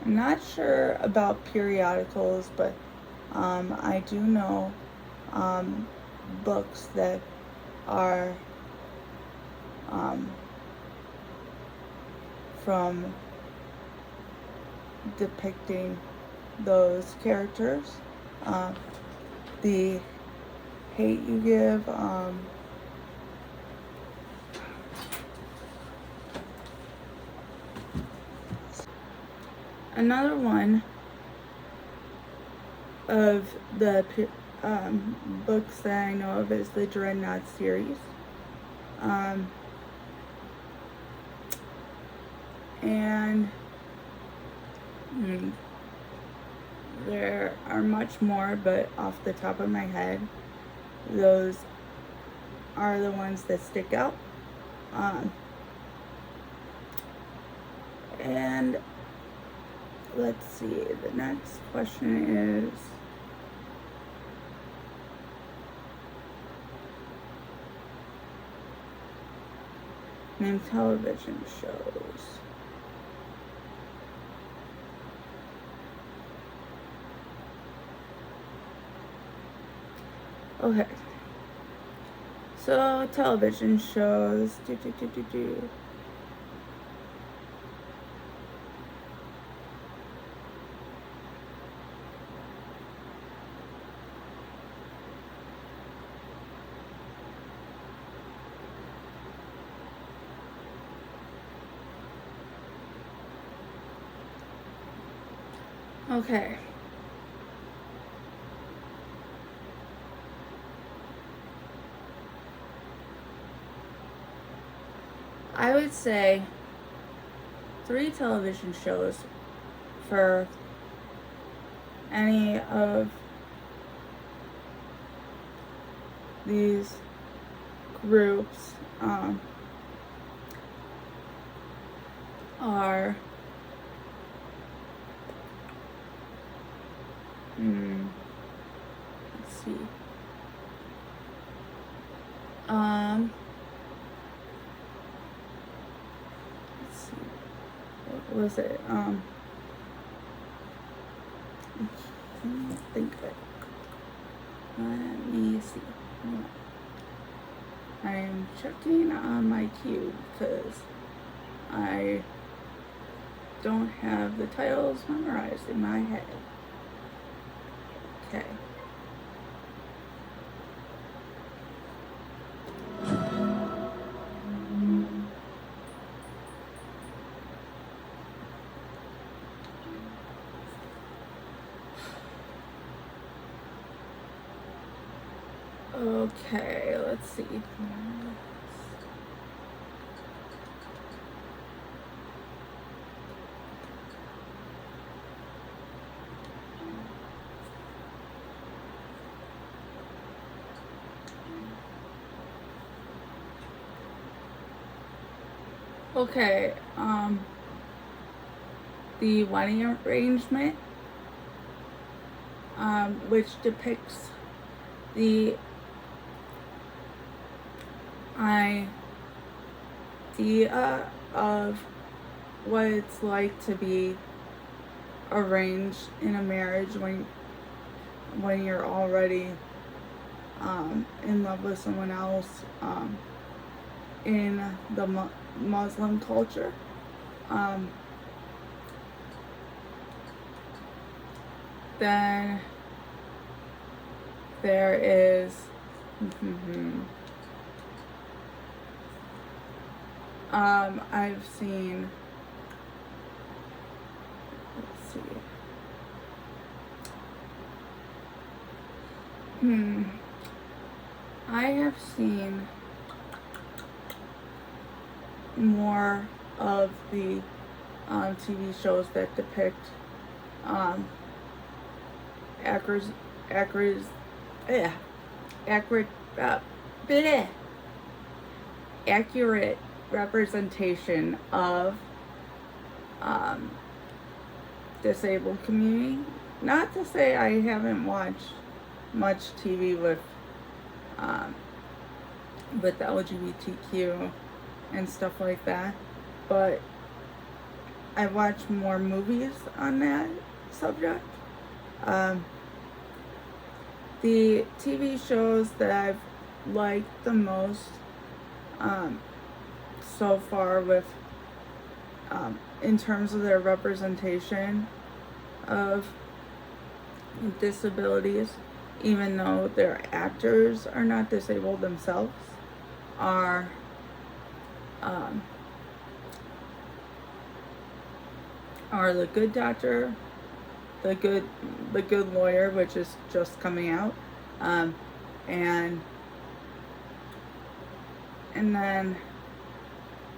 A: I'm not sure about periodicals, but I do know books that are from depicting those characters. The Hate You Give, another one of the books that I know of is the Dreadnought series. And there are much more, but off the top of my head, those are the ones that stick out. And let's see, the next question is, name television shows. Okay. So, television shows. Okay. I would say 3 television shows for any of these groups are let's see. Let's see. What was it? I can't think of it. Let me see. I'm checking on my queue because I don't have the titles memorized in my head. Okay. Okay, let's see. Okay, the wedding arrangement, which depicts the idea of what it's like to be arranged in a marriage when you're already in love with someone else in the Muslim culture. Then there is I've seen, let's see, I have seen more of the TV shows that depict accurate representation of disabled community. Not to say I haven't watched much TV with the LGBTQ and stuff like that, but I watch more movies on that subject. The TV shows that I've liked the most so far with in terms of their representation of disabilities, even though their actors are not disabled themselves, are The Good Doctor, The Good Lawyer, which is just coming out, and then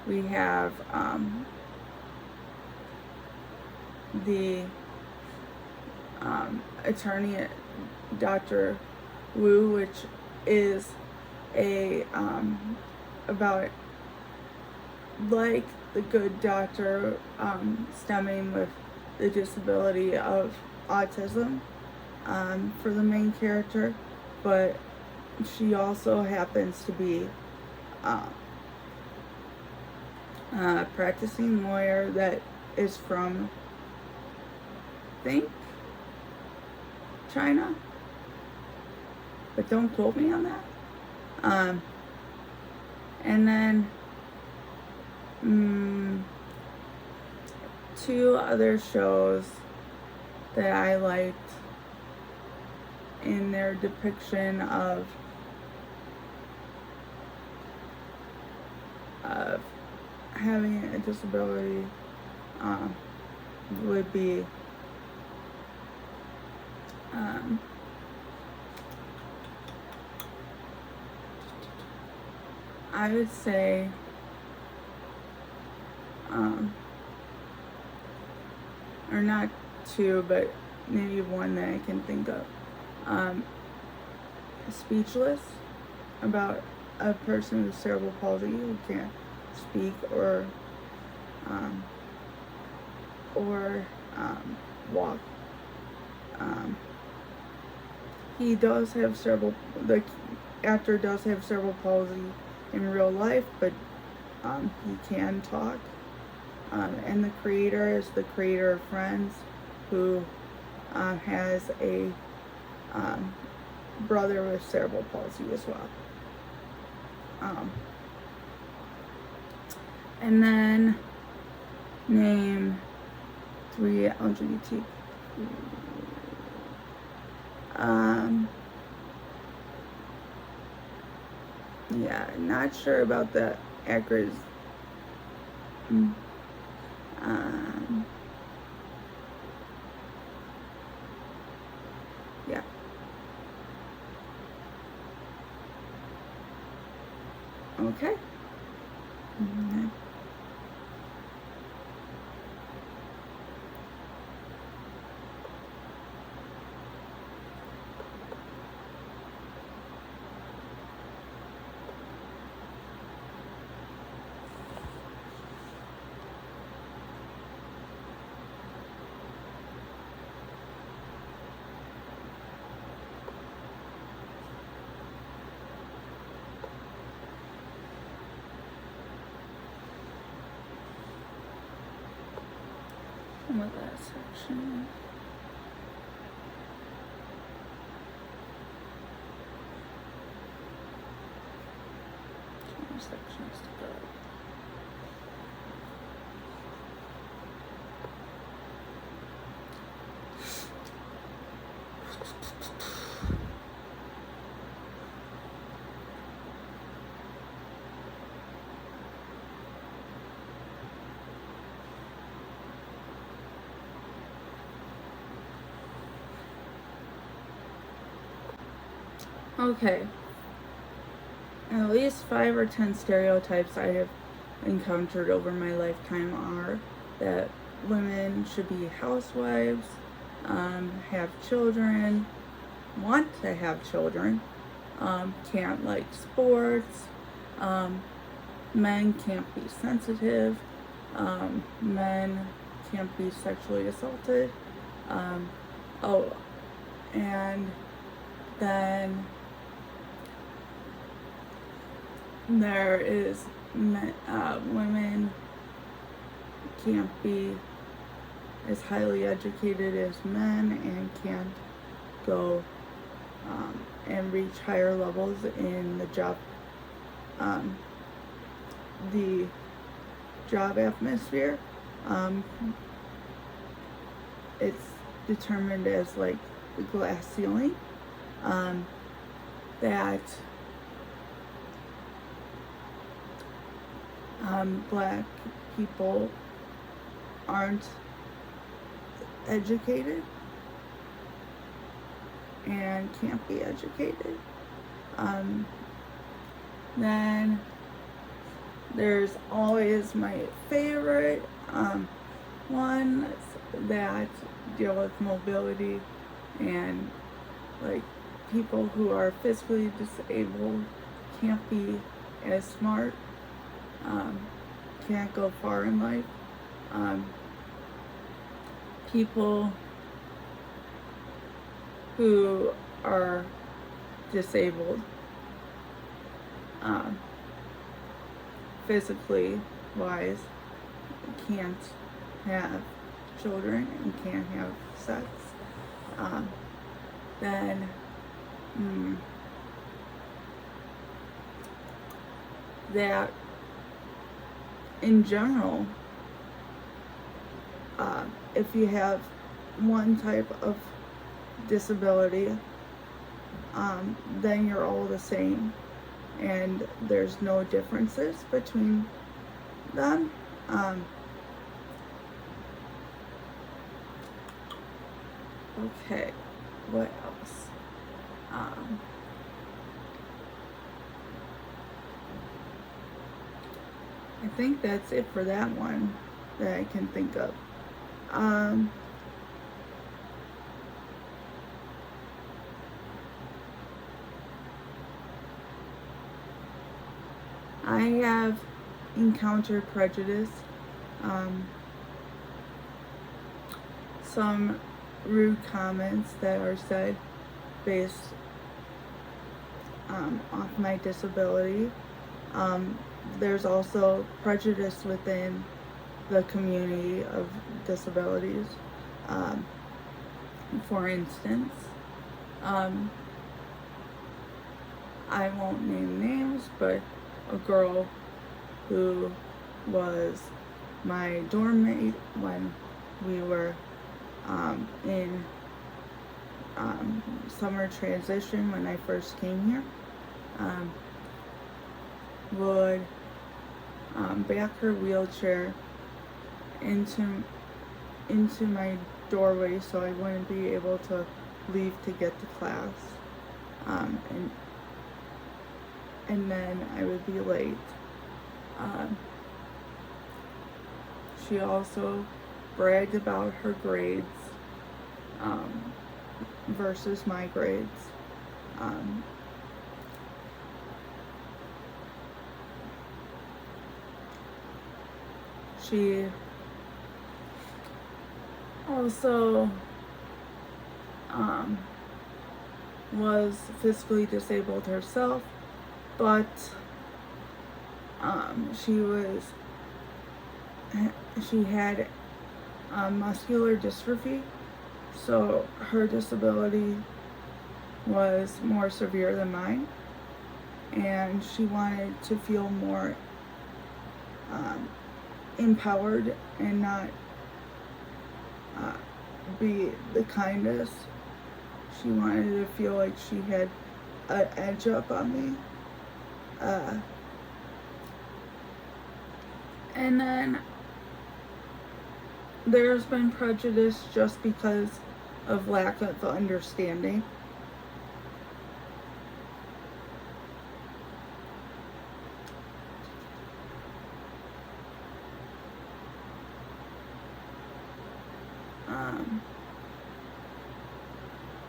A: we have the attorney Dr. Wu, which is a about like the good doctor stemming with the disability of autism for the main character, but she also happens to be a practicing lawyer that is from, I think, China, but don't quote me on that. And then two other shows that I liked in their depiction of having a disability would be I would say or not two, but maybe one that I can think of. Speechless, about a person with cerebral palsy who can't speak or walk. He does have the actor does have cerebral palsy in real life, but he can talk. And the creator is the creator of Friends, who has a brother with cerebral palsy as well. And then name 3 LGBT. Yeah, not sure about the actors. Yeah. Okay. Some of that section. Some sections to go. Okay. At least 5 or 10 stereotypes I have encountered over my lifetime are that women should be housewives, have children, want to have children, can't like sports, men can't be sensitive, men can't be sexually assaulted, and then there is women can't be as highly educated as men and can't go and reach higher levels in the job atmosphere. It's determined as like the glass ceiling, that black people aren't educated and can't be educated. Then there's always my favorite one that deal with mobility and like people who are physically disabled can't be as smart, can't go far in life. People who are disabled, physically wise, can't have children and can't have sex, then that in general, if you have one type of disability, then you're all the same, and there's no differences between them. Okay, what else? I think that's it for that one that I can think of. I have encountered prejudice, some rude comments that are said based off my disability. There's also prejudice within the community of disabilities. For instance, I won't name names, but a girl who was my dorm mate when we were in summer transition when I first came here, would back her wheelchair into my doorway so I wouldn't be able to leave to get to class, and then I would be late. She also bragged about her grades versus my grades. She also was physically disabled herself, but she had muscular dystrophy, so her disability was more severe than mine, and she wanted to feel more empowered and not be the kindest. She wanted to feel like she had an edge up on me. And then there's been prejudice just because of lack of understanding.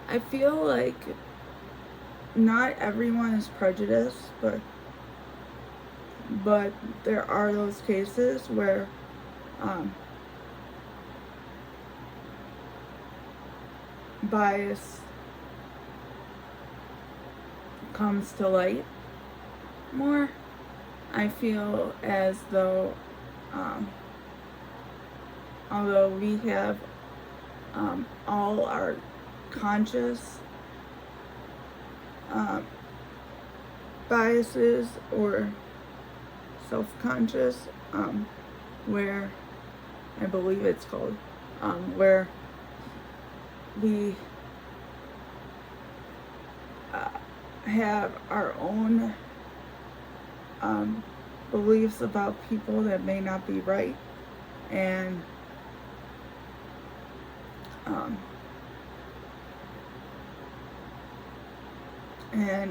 A: I feel like not everyone is prejudiced, but there are those cases where bias comes to light more. I feel as though although we have all our conscious biases or self-conscious, where I believe it's called, where we have our own beliefs about people that may not be right, and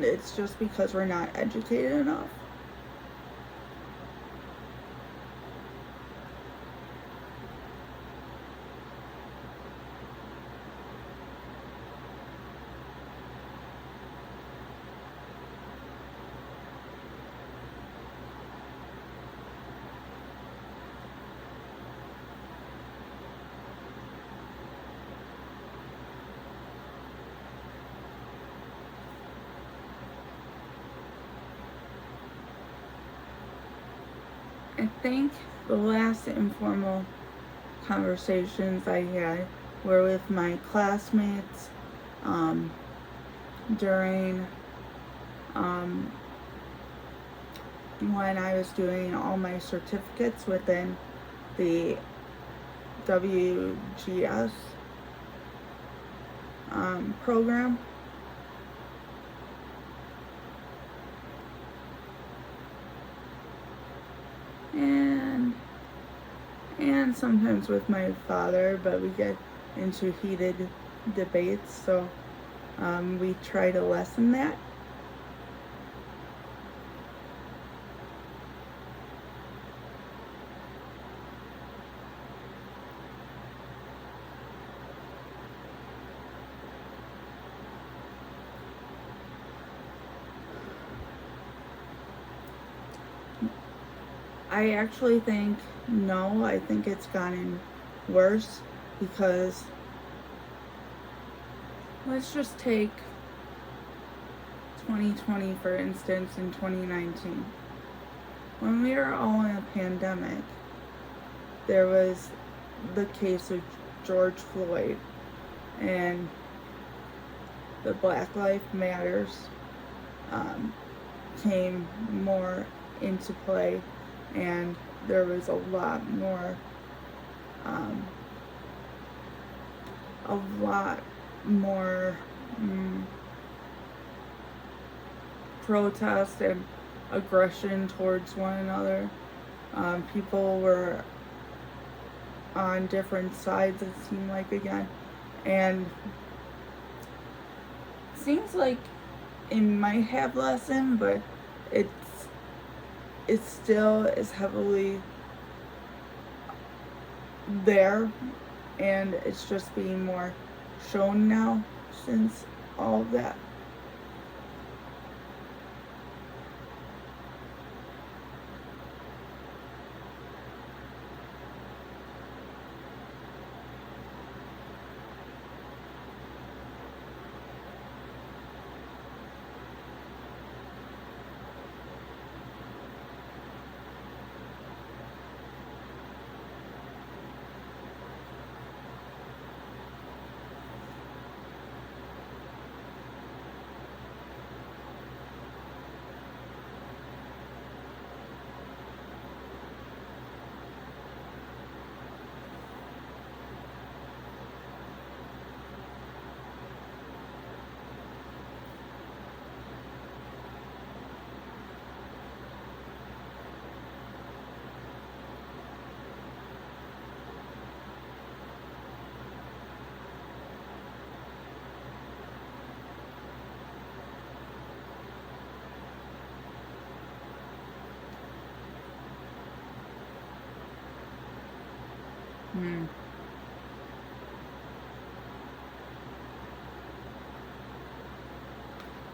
A: it's just because we're not educated enough. I think the last informal conversations I had were with my classmates during when I was doing all my certificates within the WGS program. And sometimes with my father, but we get into heated debates, so we try to lessen that. I actually think no, I think it's gotten worse because let's just take 2020 for instance in 2019. When we were all in a pandemic, there was the case of George Floyd and the Black Lives Matters came more into play, and there was a lot more protest and aggression towards one another. People were on different sides, it seemed like, again, and seems like it might have lessened, but it still is heavily there, and it's just being more shown now since all of that.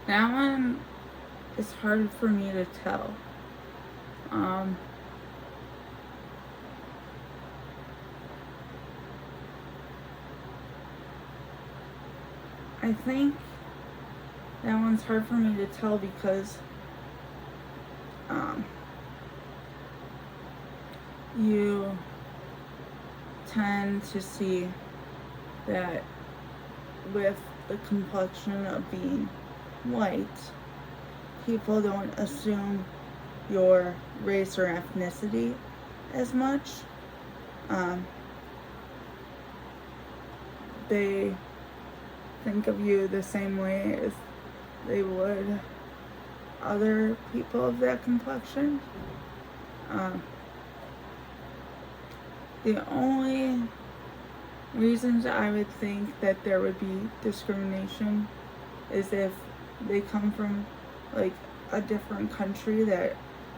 A: That one is hard for me to tell. I think that one's hard for me to tell because you tend to see that with the complexion of being white, people don't assume your race or ethnicity as much. They think of you the same way as they would other people of that complexion. The only reasons I would think that there would be discrimination is if they come from like a different country that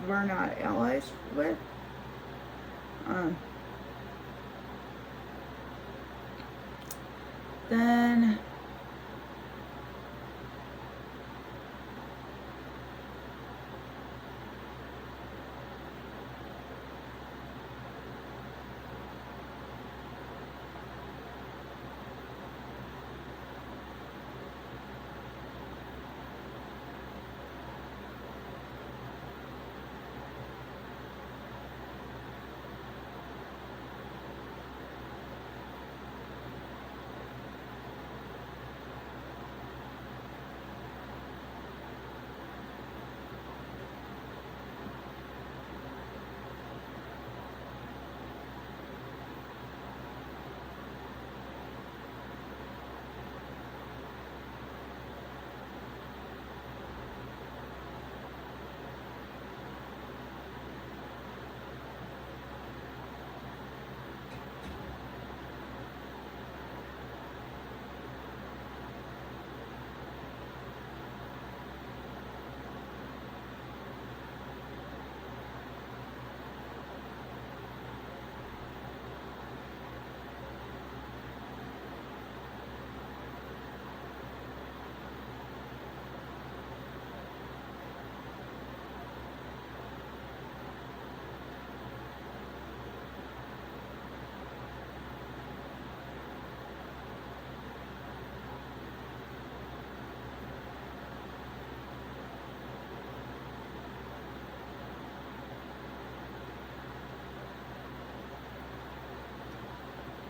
A: we're not allies with. Then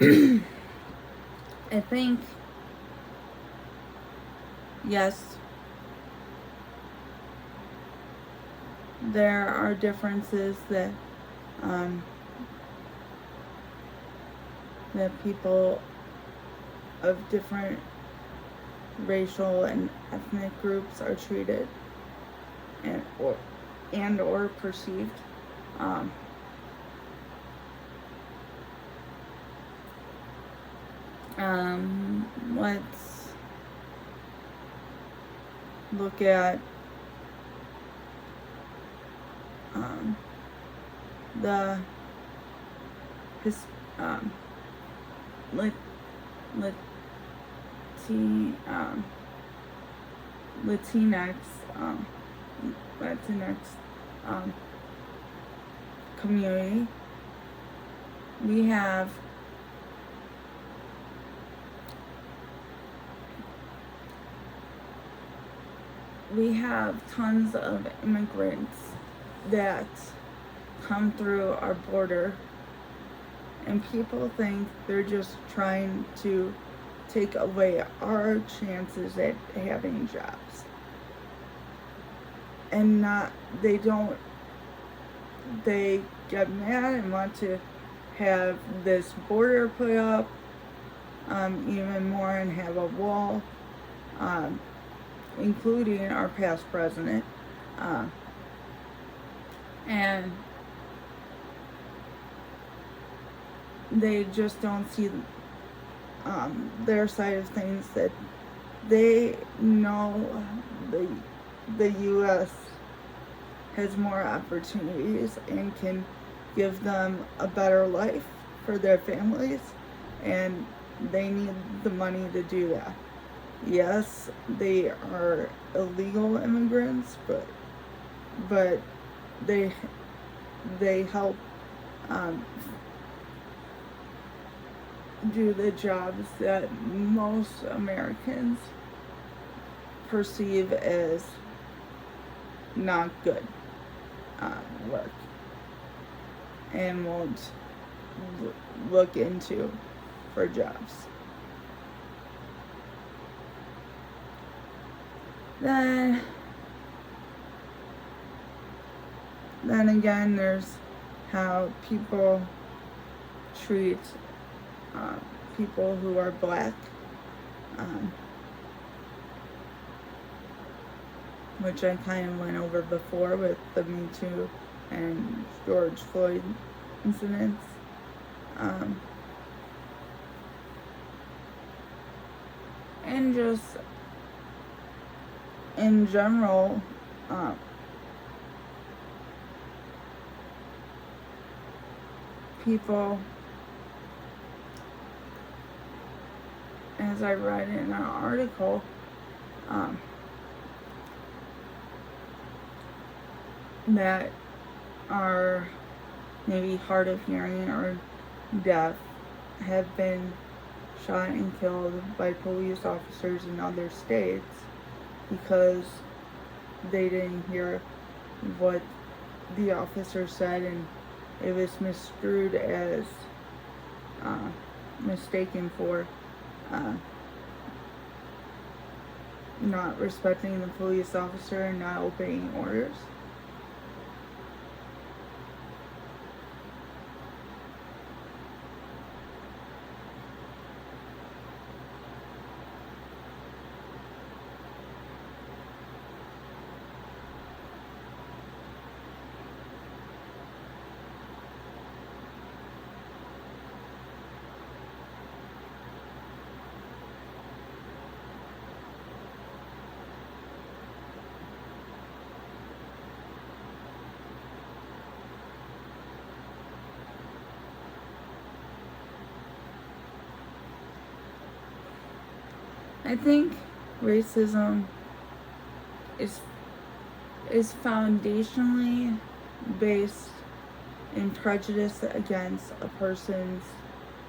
A: I think, yes, there are differences um, that people of different racial and ethnic groups are treated and or perceived. Um, let's look at the his Lat- Lati, Latinx Latinx community. We have tons of immigrants that come through our border, and people think they're just trying to take away our chances at having jobs. And they get mad and want to have this border put up even more, and have a wall, including our past president. And they just don't see their side of things, that they know the U.S. has more opportunities and can give them a better life for their families, and they need the money to do that. Yes, they are illegal immigrants, but they help do the jobs that most Americans perceive as not good work, and won't look into for jobs. Then again, there's how people treat people who are black, which I kind of went over before with the Me Too and George Floyd incidents. And just in general, people, as I read in an article, that are maybe hard of hearing or deaf have been shot and killed by police officers in other states because they didn't hear what the officer said, and it was misconstrued as mistaken for not respecting the police officer and not obeying orders. I think racism is foundationally based in prejudice against a person's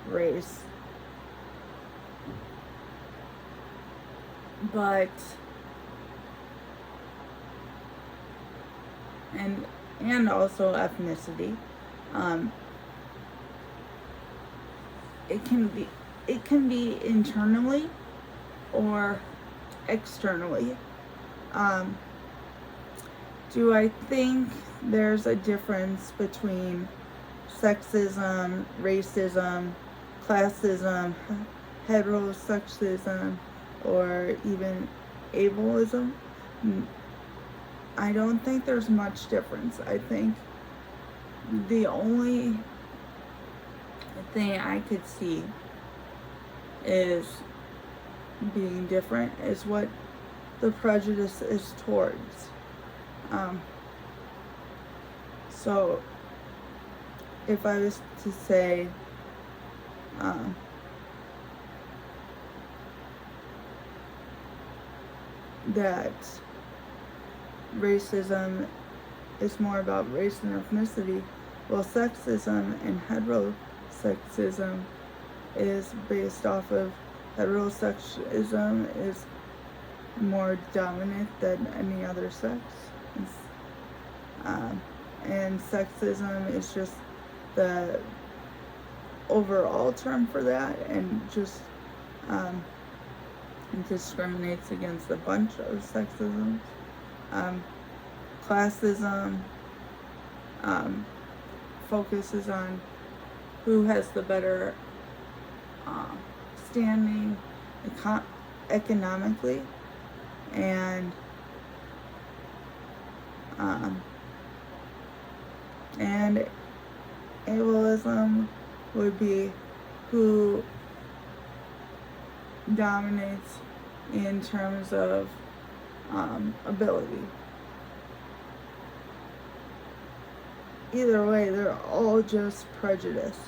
A: race. But and also ethnicity. it can be internally or externally. Um, do I think there's a difference between sexism, racism, classism, heterosexism, or even ableism? I don't think there's much difference. I think the only thing I could see is being different is what the prejudice is towards. So if I was to say that racism is more about race and ethnicity, while sexism and heterosexism is based off of heterosexism is more dominant than any other sex. And sexism is just the overall term for that, and just discriminates against a bunch of sexisms. Classism focuses on who has the better standing economically, and ableism would be who dominates in terms of ability. Either way, they're all just prejudice,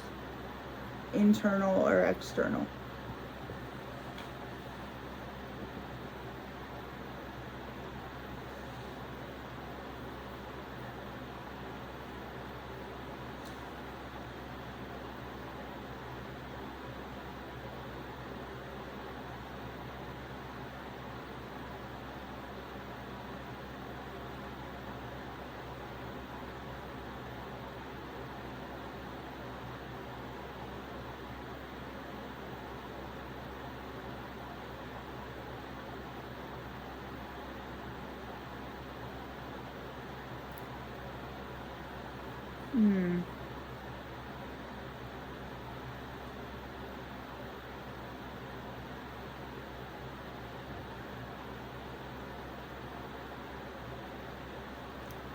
A: internal or external.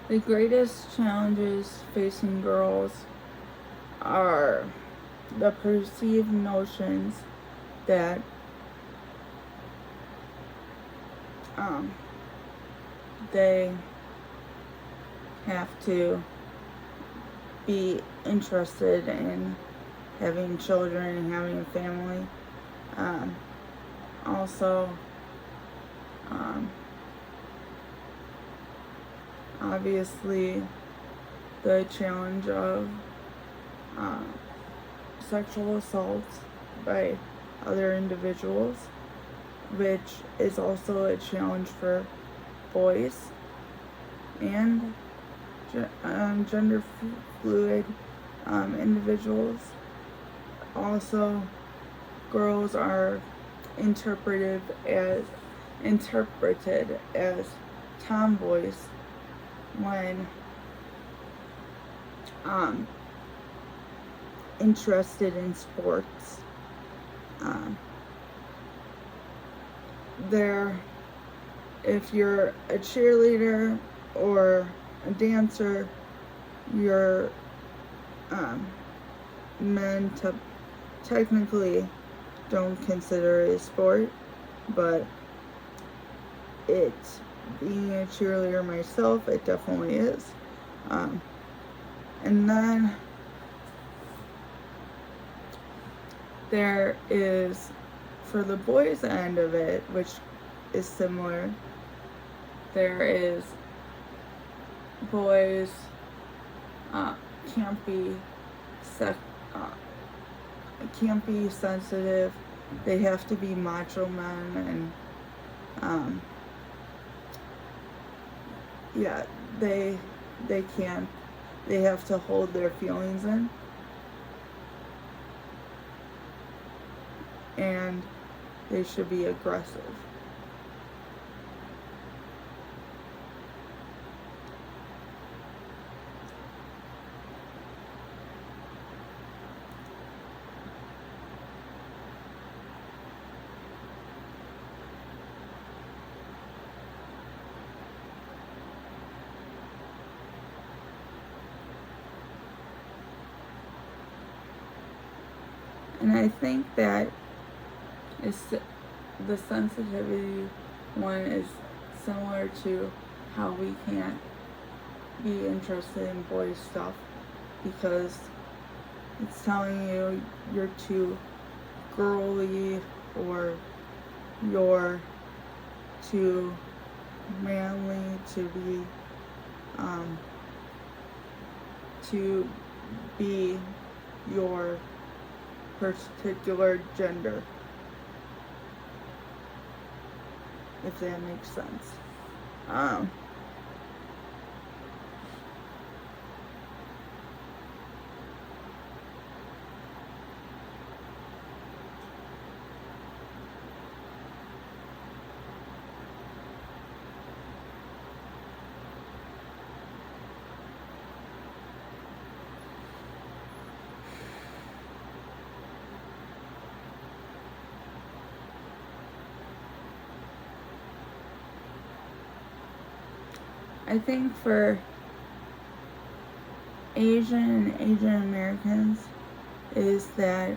A: The greatest challenges facing girls are the perceived notions that they have to be interested in having children and having a family. Also, obviously, the challenge of sexual assault by other individuals, which is also a challenge for boys and gender fluid individuals. Also, girls are interpreted as tomboys when interested in sports. If you're a cheerleader or a dancer, you're men technically don't consider it a sport, but being a cheerleader myself, it definitely is. And then there is, for the boys' end of it, which is similar, there is boys can't be sensitive. They have to be macho men, and they can't. They have to hold their feelings in. and they should be aggressive. And I think that the sensitivity one is similar to how we can't be interested in boys stuff because it's telling you you're too girly or you're too manly to be your particular gender, if that makes sense. I think for Asian Americans is that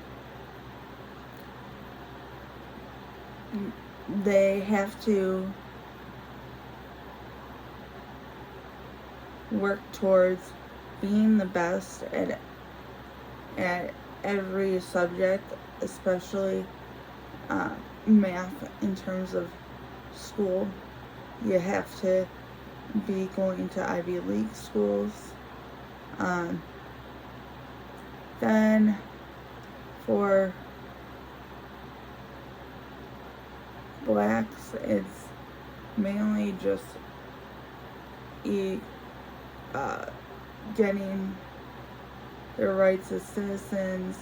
A: they have to work towards being the best at every subject, especially math in terms of school. You have to be going to Ivy League schools. Then for blacks, it's mainly just getting their rights as citizens,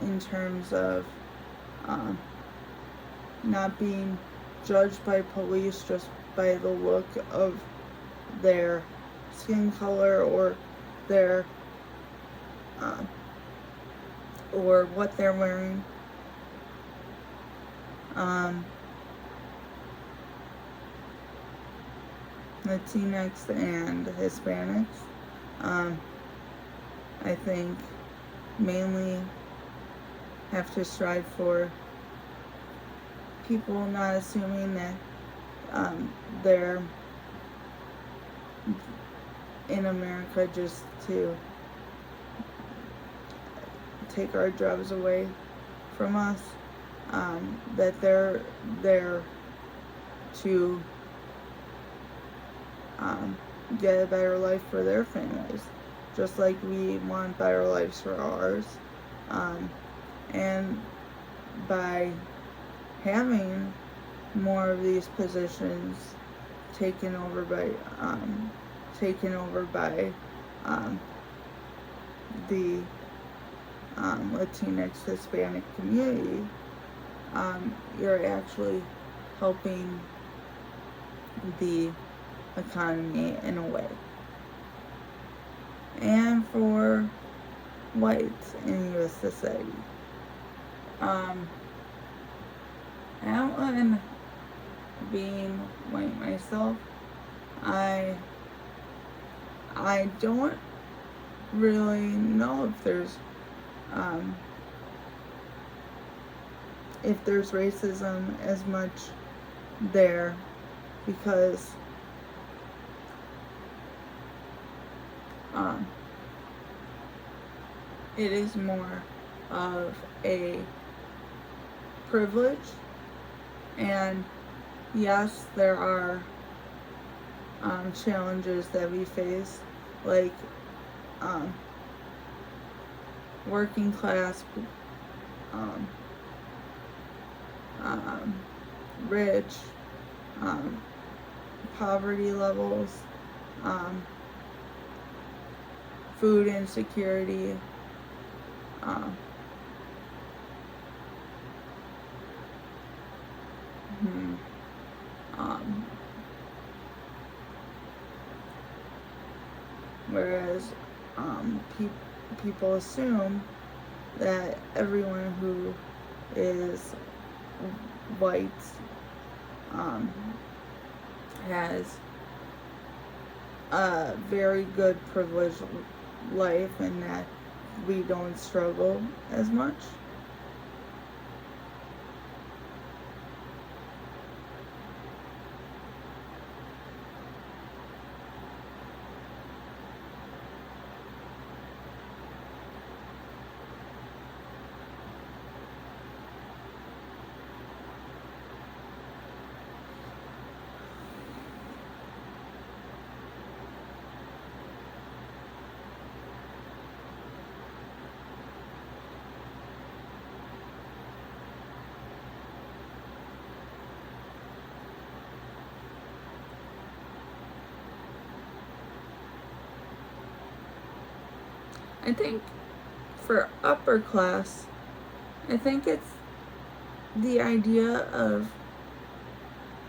A: in terms of not being judged by police just by the look of their skin color or their or what they're wearing. Latinx and Hispanics, I think mainly have to strive for people not assuming that they're in America just to take our jobs away from us, that they're there to get a better life for their families, just like we want better lives for ours. And by having more of these positions taken over by the Latinx Hispanic community, you're actually helping the economy in a way. And for whites in U.S. society, Alan being white myself, I don't really know if there's racism as much there, because it is more of a privilege, and yes, there are challenges that we face, like working class, rich, poverty levels, food insecurity, whereas people assume that everyone who is white has a very good privileged life and that we don't struggle as much. I think for upper class, I think it's the idea of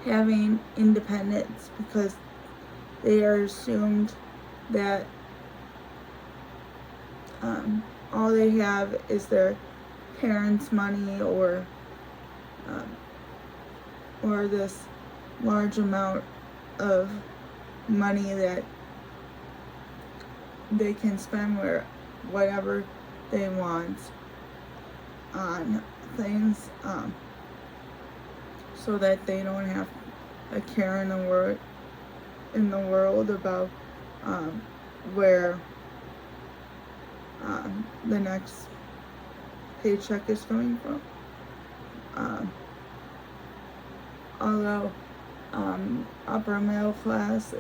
A: having independence because they are assumed that all they have is their parents' money or this large amount of money that they can spend whatever they want on things, so that they don't have a care in the world about where the next paycheck is coming from. Although upper middle class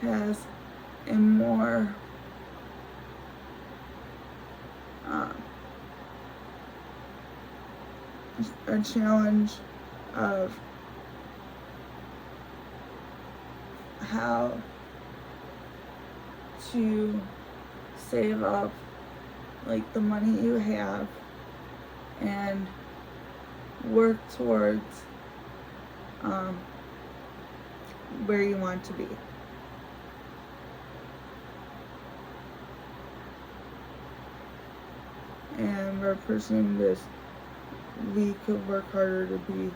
A: has a more a challenge of how to save up like the money you have and work towards where you want to be. And we're pursuing this, we could work harder to be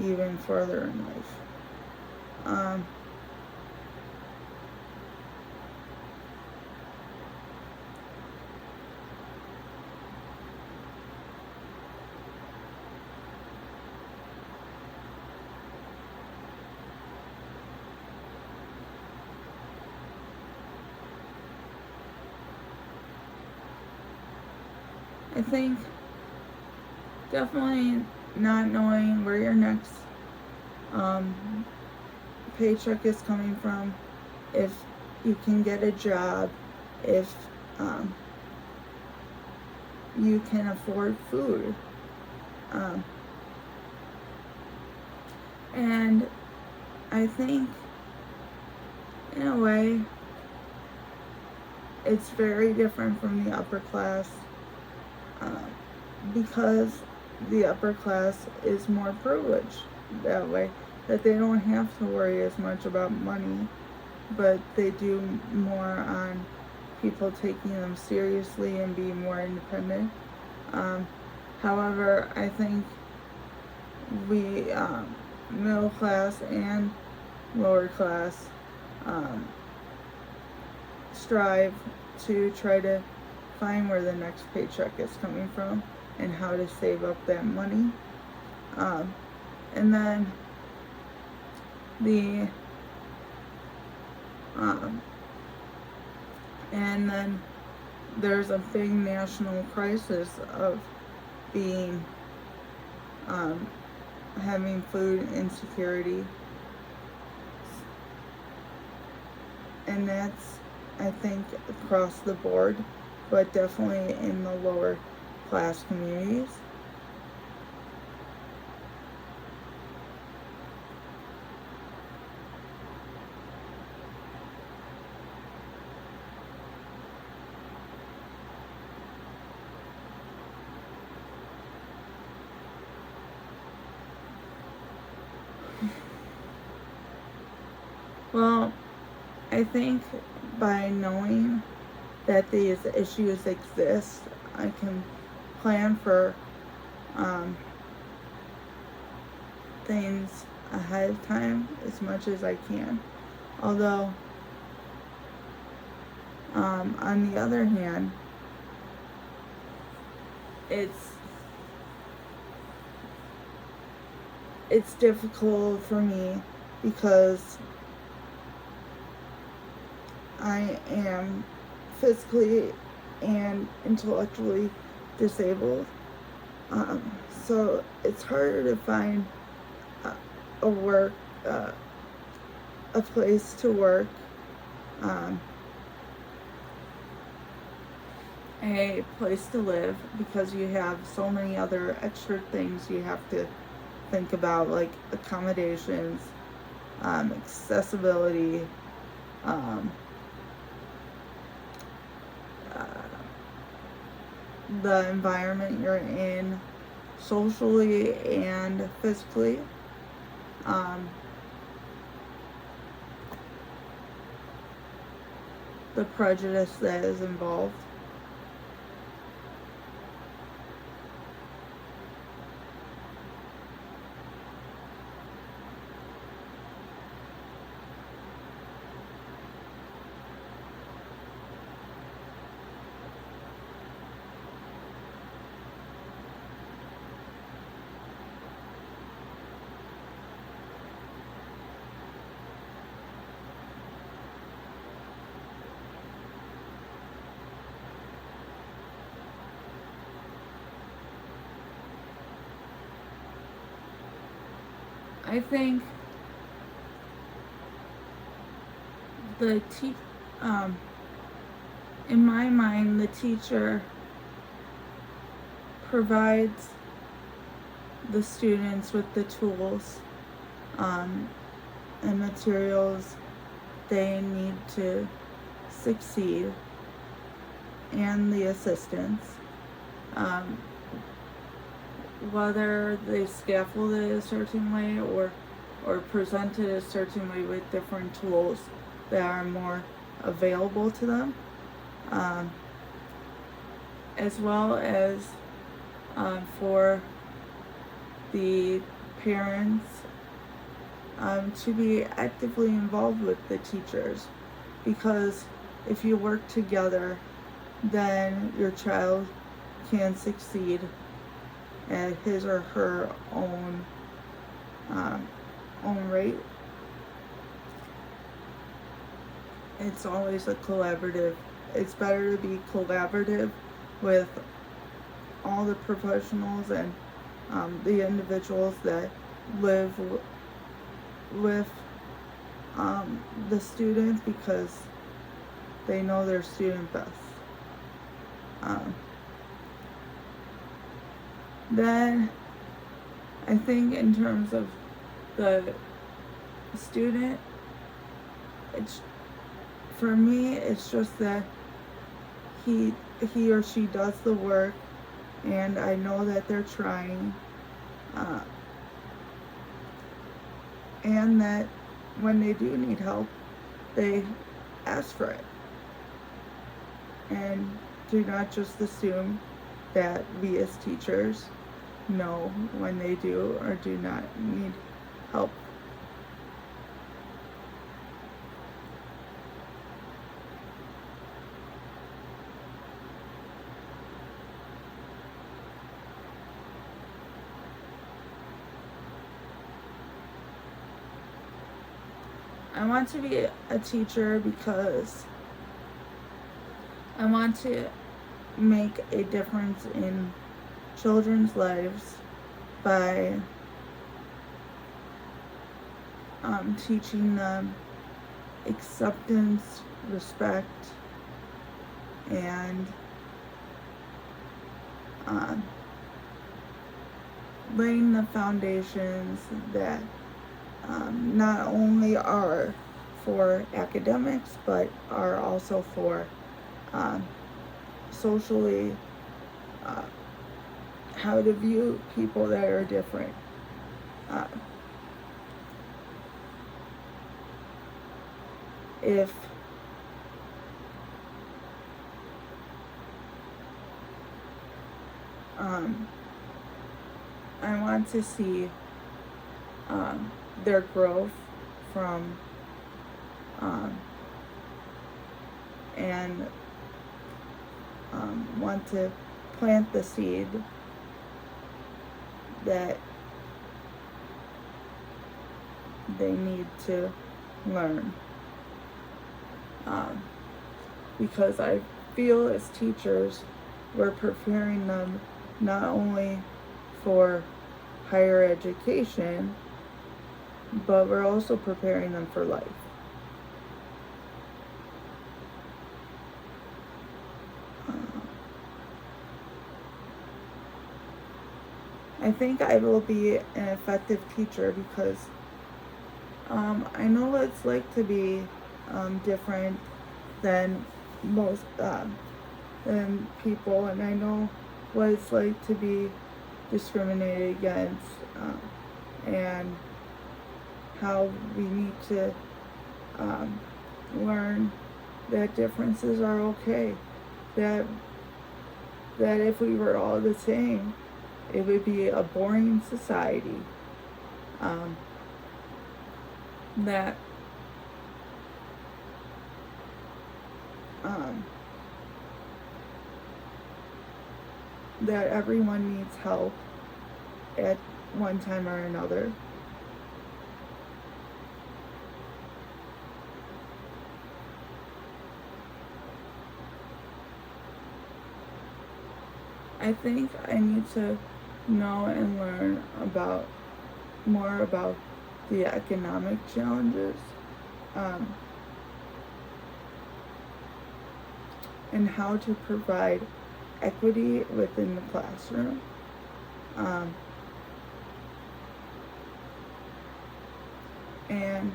A: even further in life. I think definitely not knowing where your next paycheck is coming from, if you can get a job, if you can afford food. And I think in a way it's very different from the upper class. Because the upper class is more privileged that way, that they don't have to worry as much about money, but they do more on people taking them seriously and being more independent. However, I think we, middle class and lower class, strive to try to find where the next paycheck is coming from and how to save up that money. And then there's a big national crisis of being having food insecurity, and that's, I think, across the board, but definitely in the lower class communities. Well, I think by knowing that these issues exist, I can plan for um, things ahead of time as much as I can. Although, on the other hand, it's it's difficult for me because I am physically and intellectually disabled. So it's harder to find a, a work, uh, a place to work, um, a place to live, because you have so many other extra things you have to think about, like accommodations, accessibility, um, uh, the environment you're in, socially and physically. Um, the prejudice that is involved. I think the um, in my mind, the teacher provides the students with the tools um, and materials they need to succeed, and the assistance. Um, Whether they scaffold it a certain way or present it a certain way with different tools that are more available to them, um, as well as for the parents to be actively involved with the teachers, because if you work together, then your child can succeed at his or her um, own rate. It's always a collaborative. It's better to be collaborative with all the professionals and the individuals that live with the student, because they know their student best. Um, then I think in terms of the student, it's, for me, it's just that he or she does the work, and I know that they're trying, and that when they do need help, they ask for it, and do not just assume that we as teachers know when they do or do not need help. I want to be a teacher because I want to make a difference in children's lives by teaching them acceptance, respect, and laying the foundations that not only are for academics, but are also for socially, how to view people that are different. Uh, if I want to see their growth from and want to plant the seed that they need to learn. Because I feel as teachers, we're preparing them not only for higher education, but we're also preparing them for life. I think I will be an effective teacher because I know what it's like to be different than most than people, and I know what it's like to be discriminated against, and how we need to learn that differences are okay. That if we were all the same, it would be a boring society. That that everyone needs help at one time or another. I think I need to know and learn more about the economic challenges, and how to provide equity within the classroom. And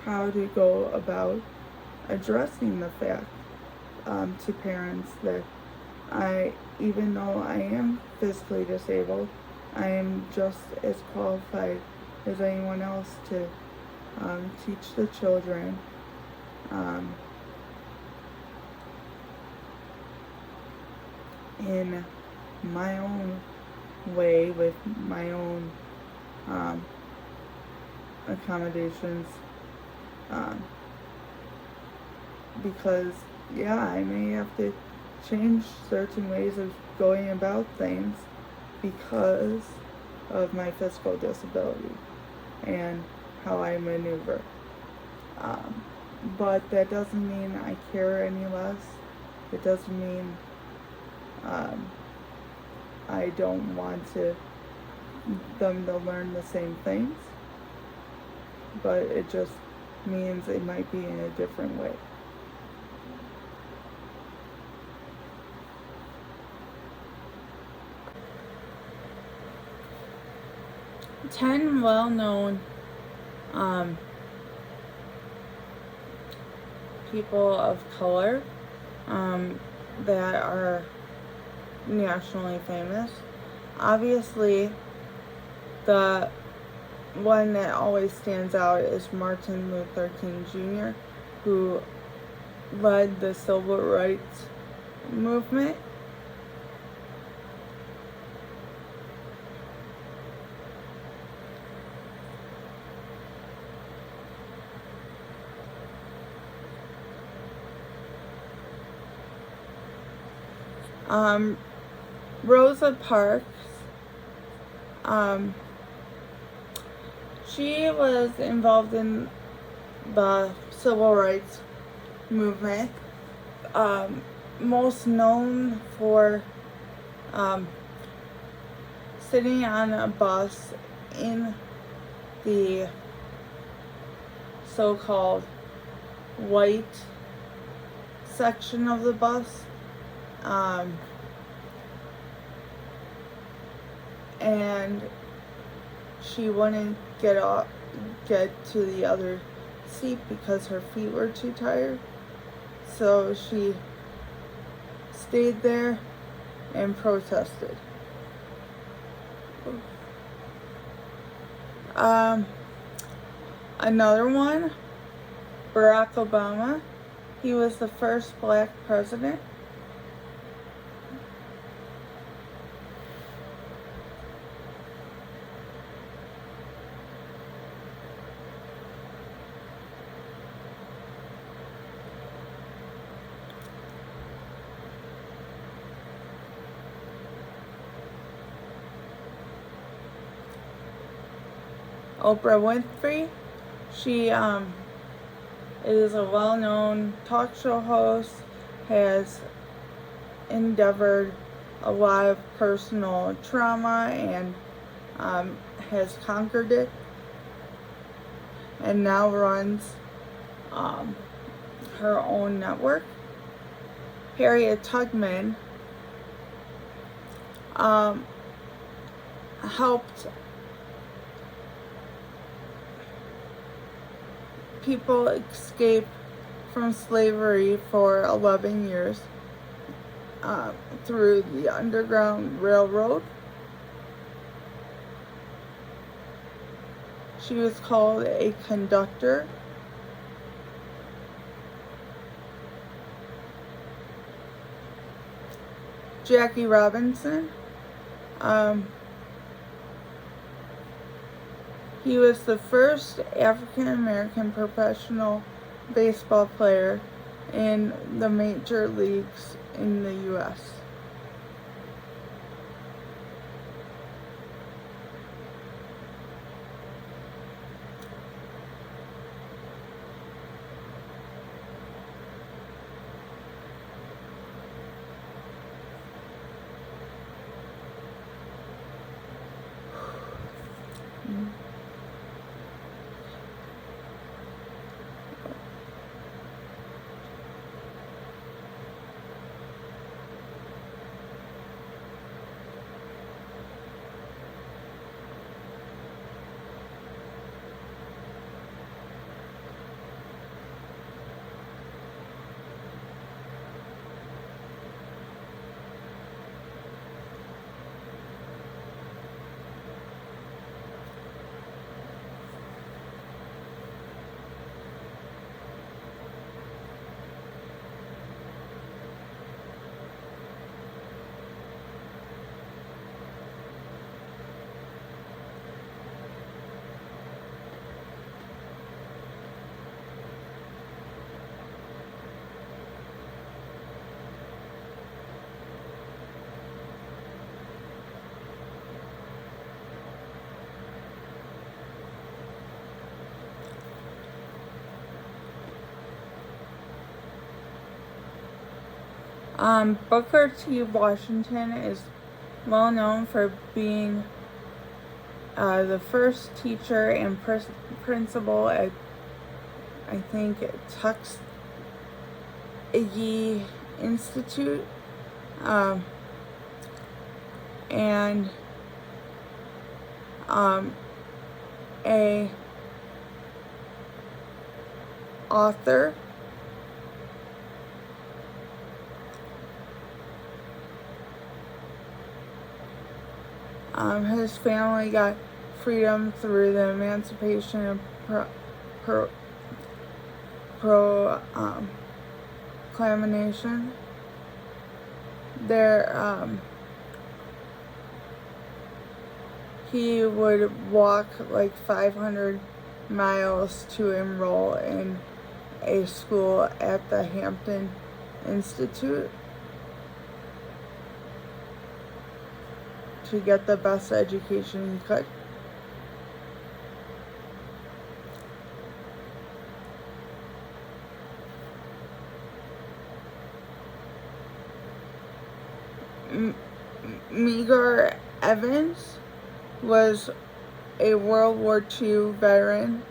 A: how to go about addressing the fact to parents that even though I am physically disabled, I am just as qualified as anyone else to teach the children, in my own way, with my own accommodations, because I may have to change certain ways of going about things because of my physical disability and how I maneuver. But that doesn't mean I care any less. It doesn't mean I don't want them to learn the same things. But it just means it might be in a different way. Ten well-known people of color that are nationally famous. Obviously, the one that always stands out is Martin Luther King Jr., who led the civil rights movement. Rosa Parks, she was involved in the civil rights movement, most known for sitting on a bus in the so-called white section of the bus, and she wouldn't get to the other seat because her feet were too tired, so she stayed there and protested. Another one, Barack Obama. He was the first black president. Oprah Winfrey. She is a well-known talk show host, has endured a lot of personal trauma and has conquered it, and now runs her own network. Harriet Tubman helped people escape from slavery for 11 years through the Underground Railroad. She was called a conductor. Jackie Robinson. He was the first African American professional baseball player in the major leagues in the U.S. Booker T. Washington is well known for being the first teacher and principal at, I think, Tuskegee Institute, and a author. His family got freedom through the Emancipation Proclamation. He would walk like 500 miles to enroll in a school at the Hampton Institute to get the best education he could. Medgar Evers was a World War II veteran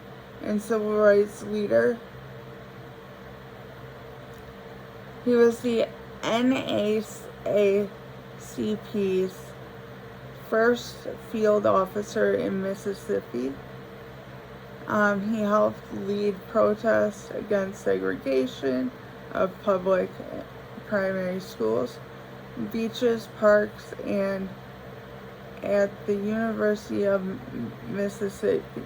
A: and civil rights leader. He was the NAACP's first field officer in Mississippi. He helped lead protests against segregation of public primary schools, beaches, parks, and at the University of Mississippi.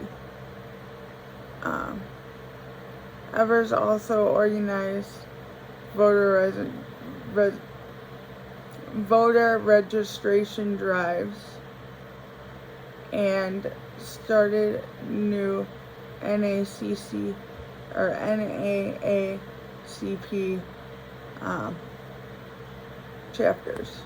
A: Evers also organized voter registration drives and started new NAACP chapters.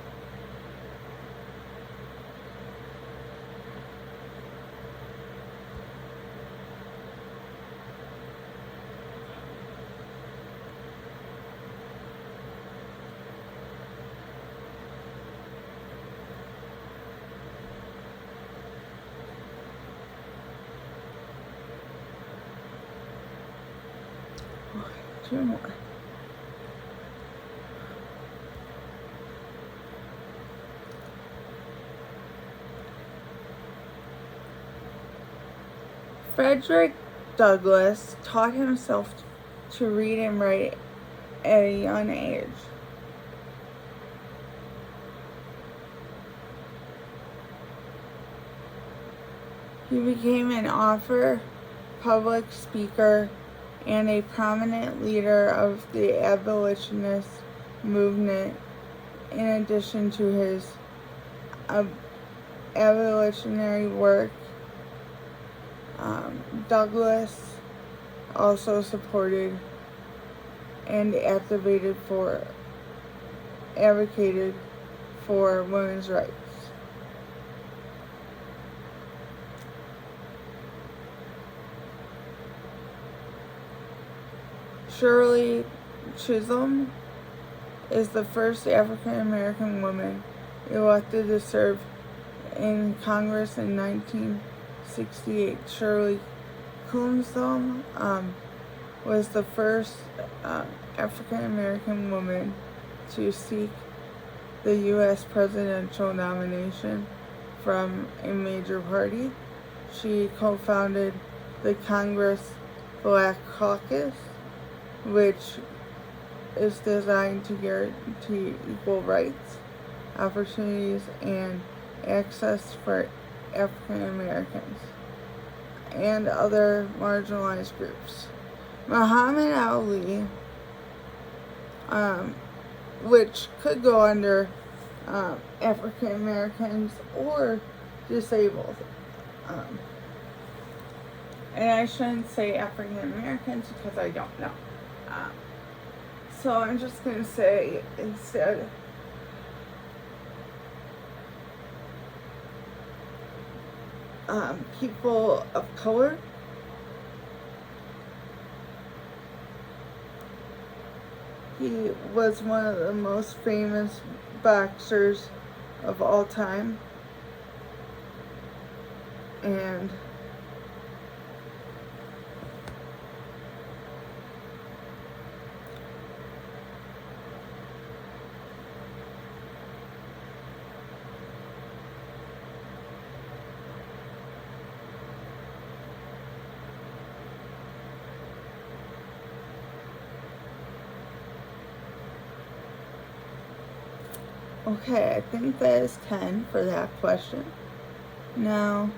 A: Two more. Frederick Douglass taught himself to read and write at a young age. He became an author, public speaker, and a prominent leader of the abolitionist movement. In addition to his abolitionary work, Douglass also supported and advocated for women's rights. Shirley Chisholm is the first African American woman elected to serve in Congress in 1968. Shirley Chisholm was the first African American woman to seek the U.S. presidential nomination from a major party. She co-founded the Congress Black Caucus, which is designed to guarantee equal rights, opportunities, and access for African Americans and other marginalized groups. Muhammad Ali, which could go under African Americans or disabled. And I shouldn't say African Americans because I don't know. So I'm just going to say instead people of color. He was one of the most famous boxers of all time. And okay, I think that is 10 for that question. Now,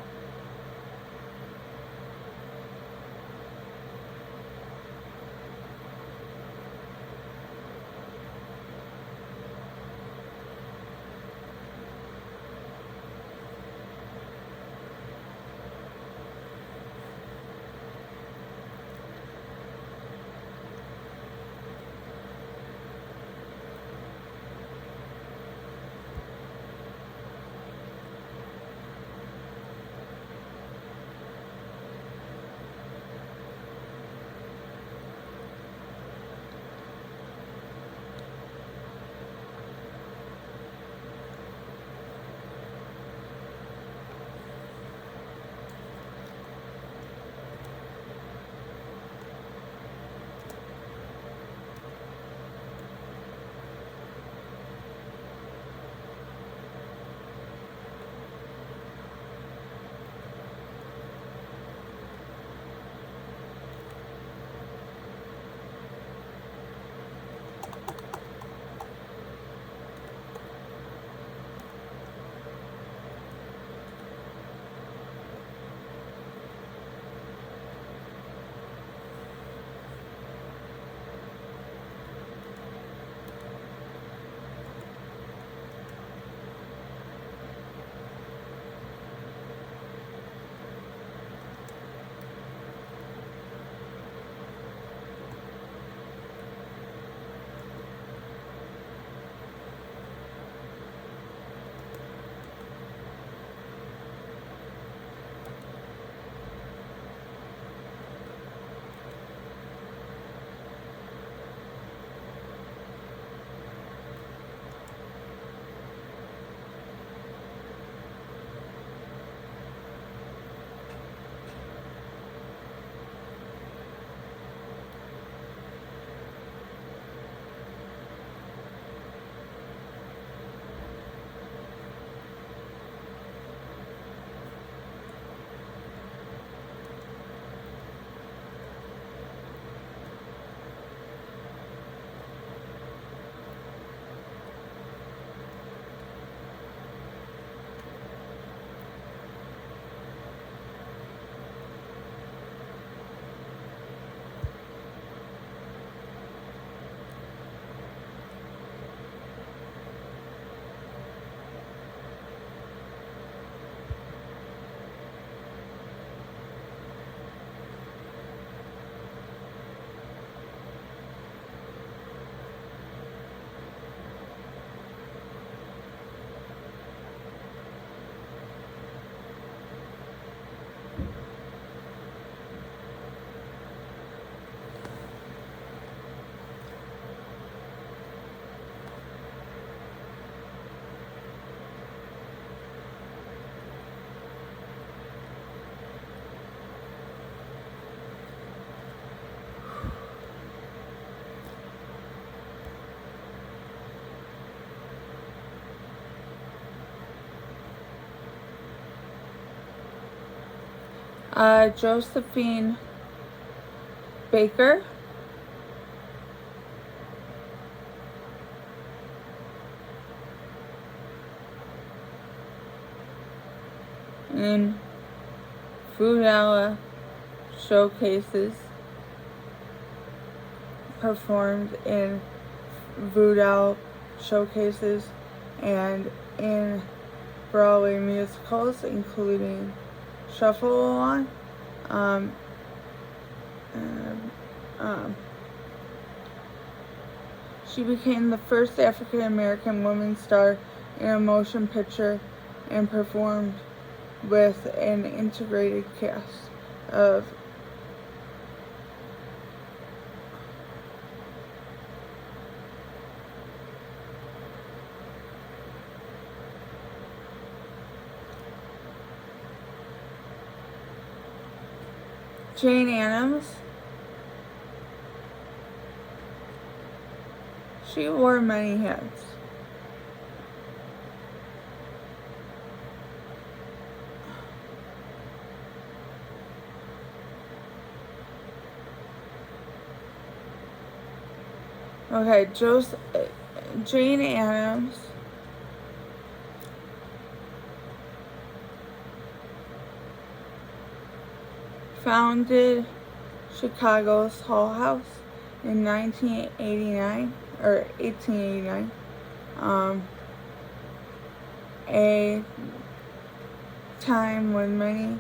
A: Josephine Baker, in Foodala showcases, performed in Voodoo showcases and in Broadway musicals, including Shuffle Along. And, she became the first African American woman star in a motion picture and performed with an integrated cast of Jane Addams. She wore many hats. Okay, Jane Addams founded Chicago's Hull House in 1989 or 1889. A time when many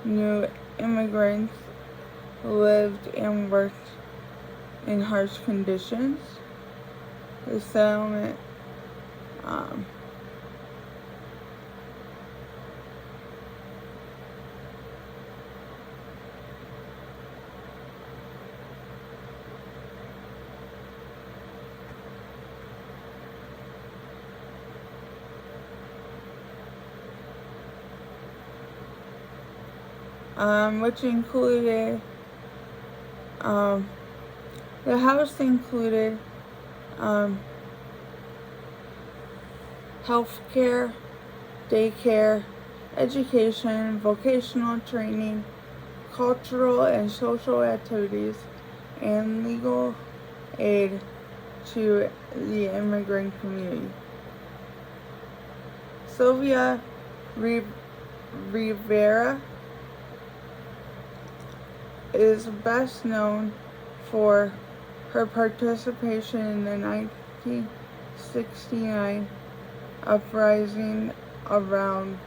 A: new immigrants lived and worked in harsh conditions. The settlement which included the house included healthcare, daycare, education, vocational training, cultural and social activities, and legal aid to the immigrant community. Sylvia Rivera is best known for her participation in the 1969 uprising around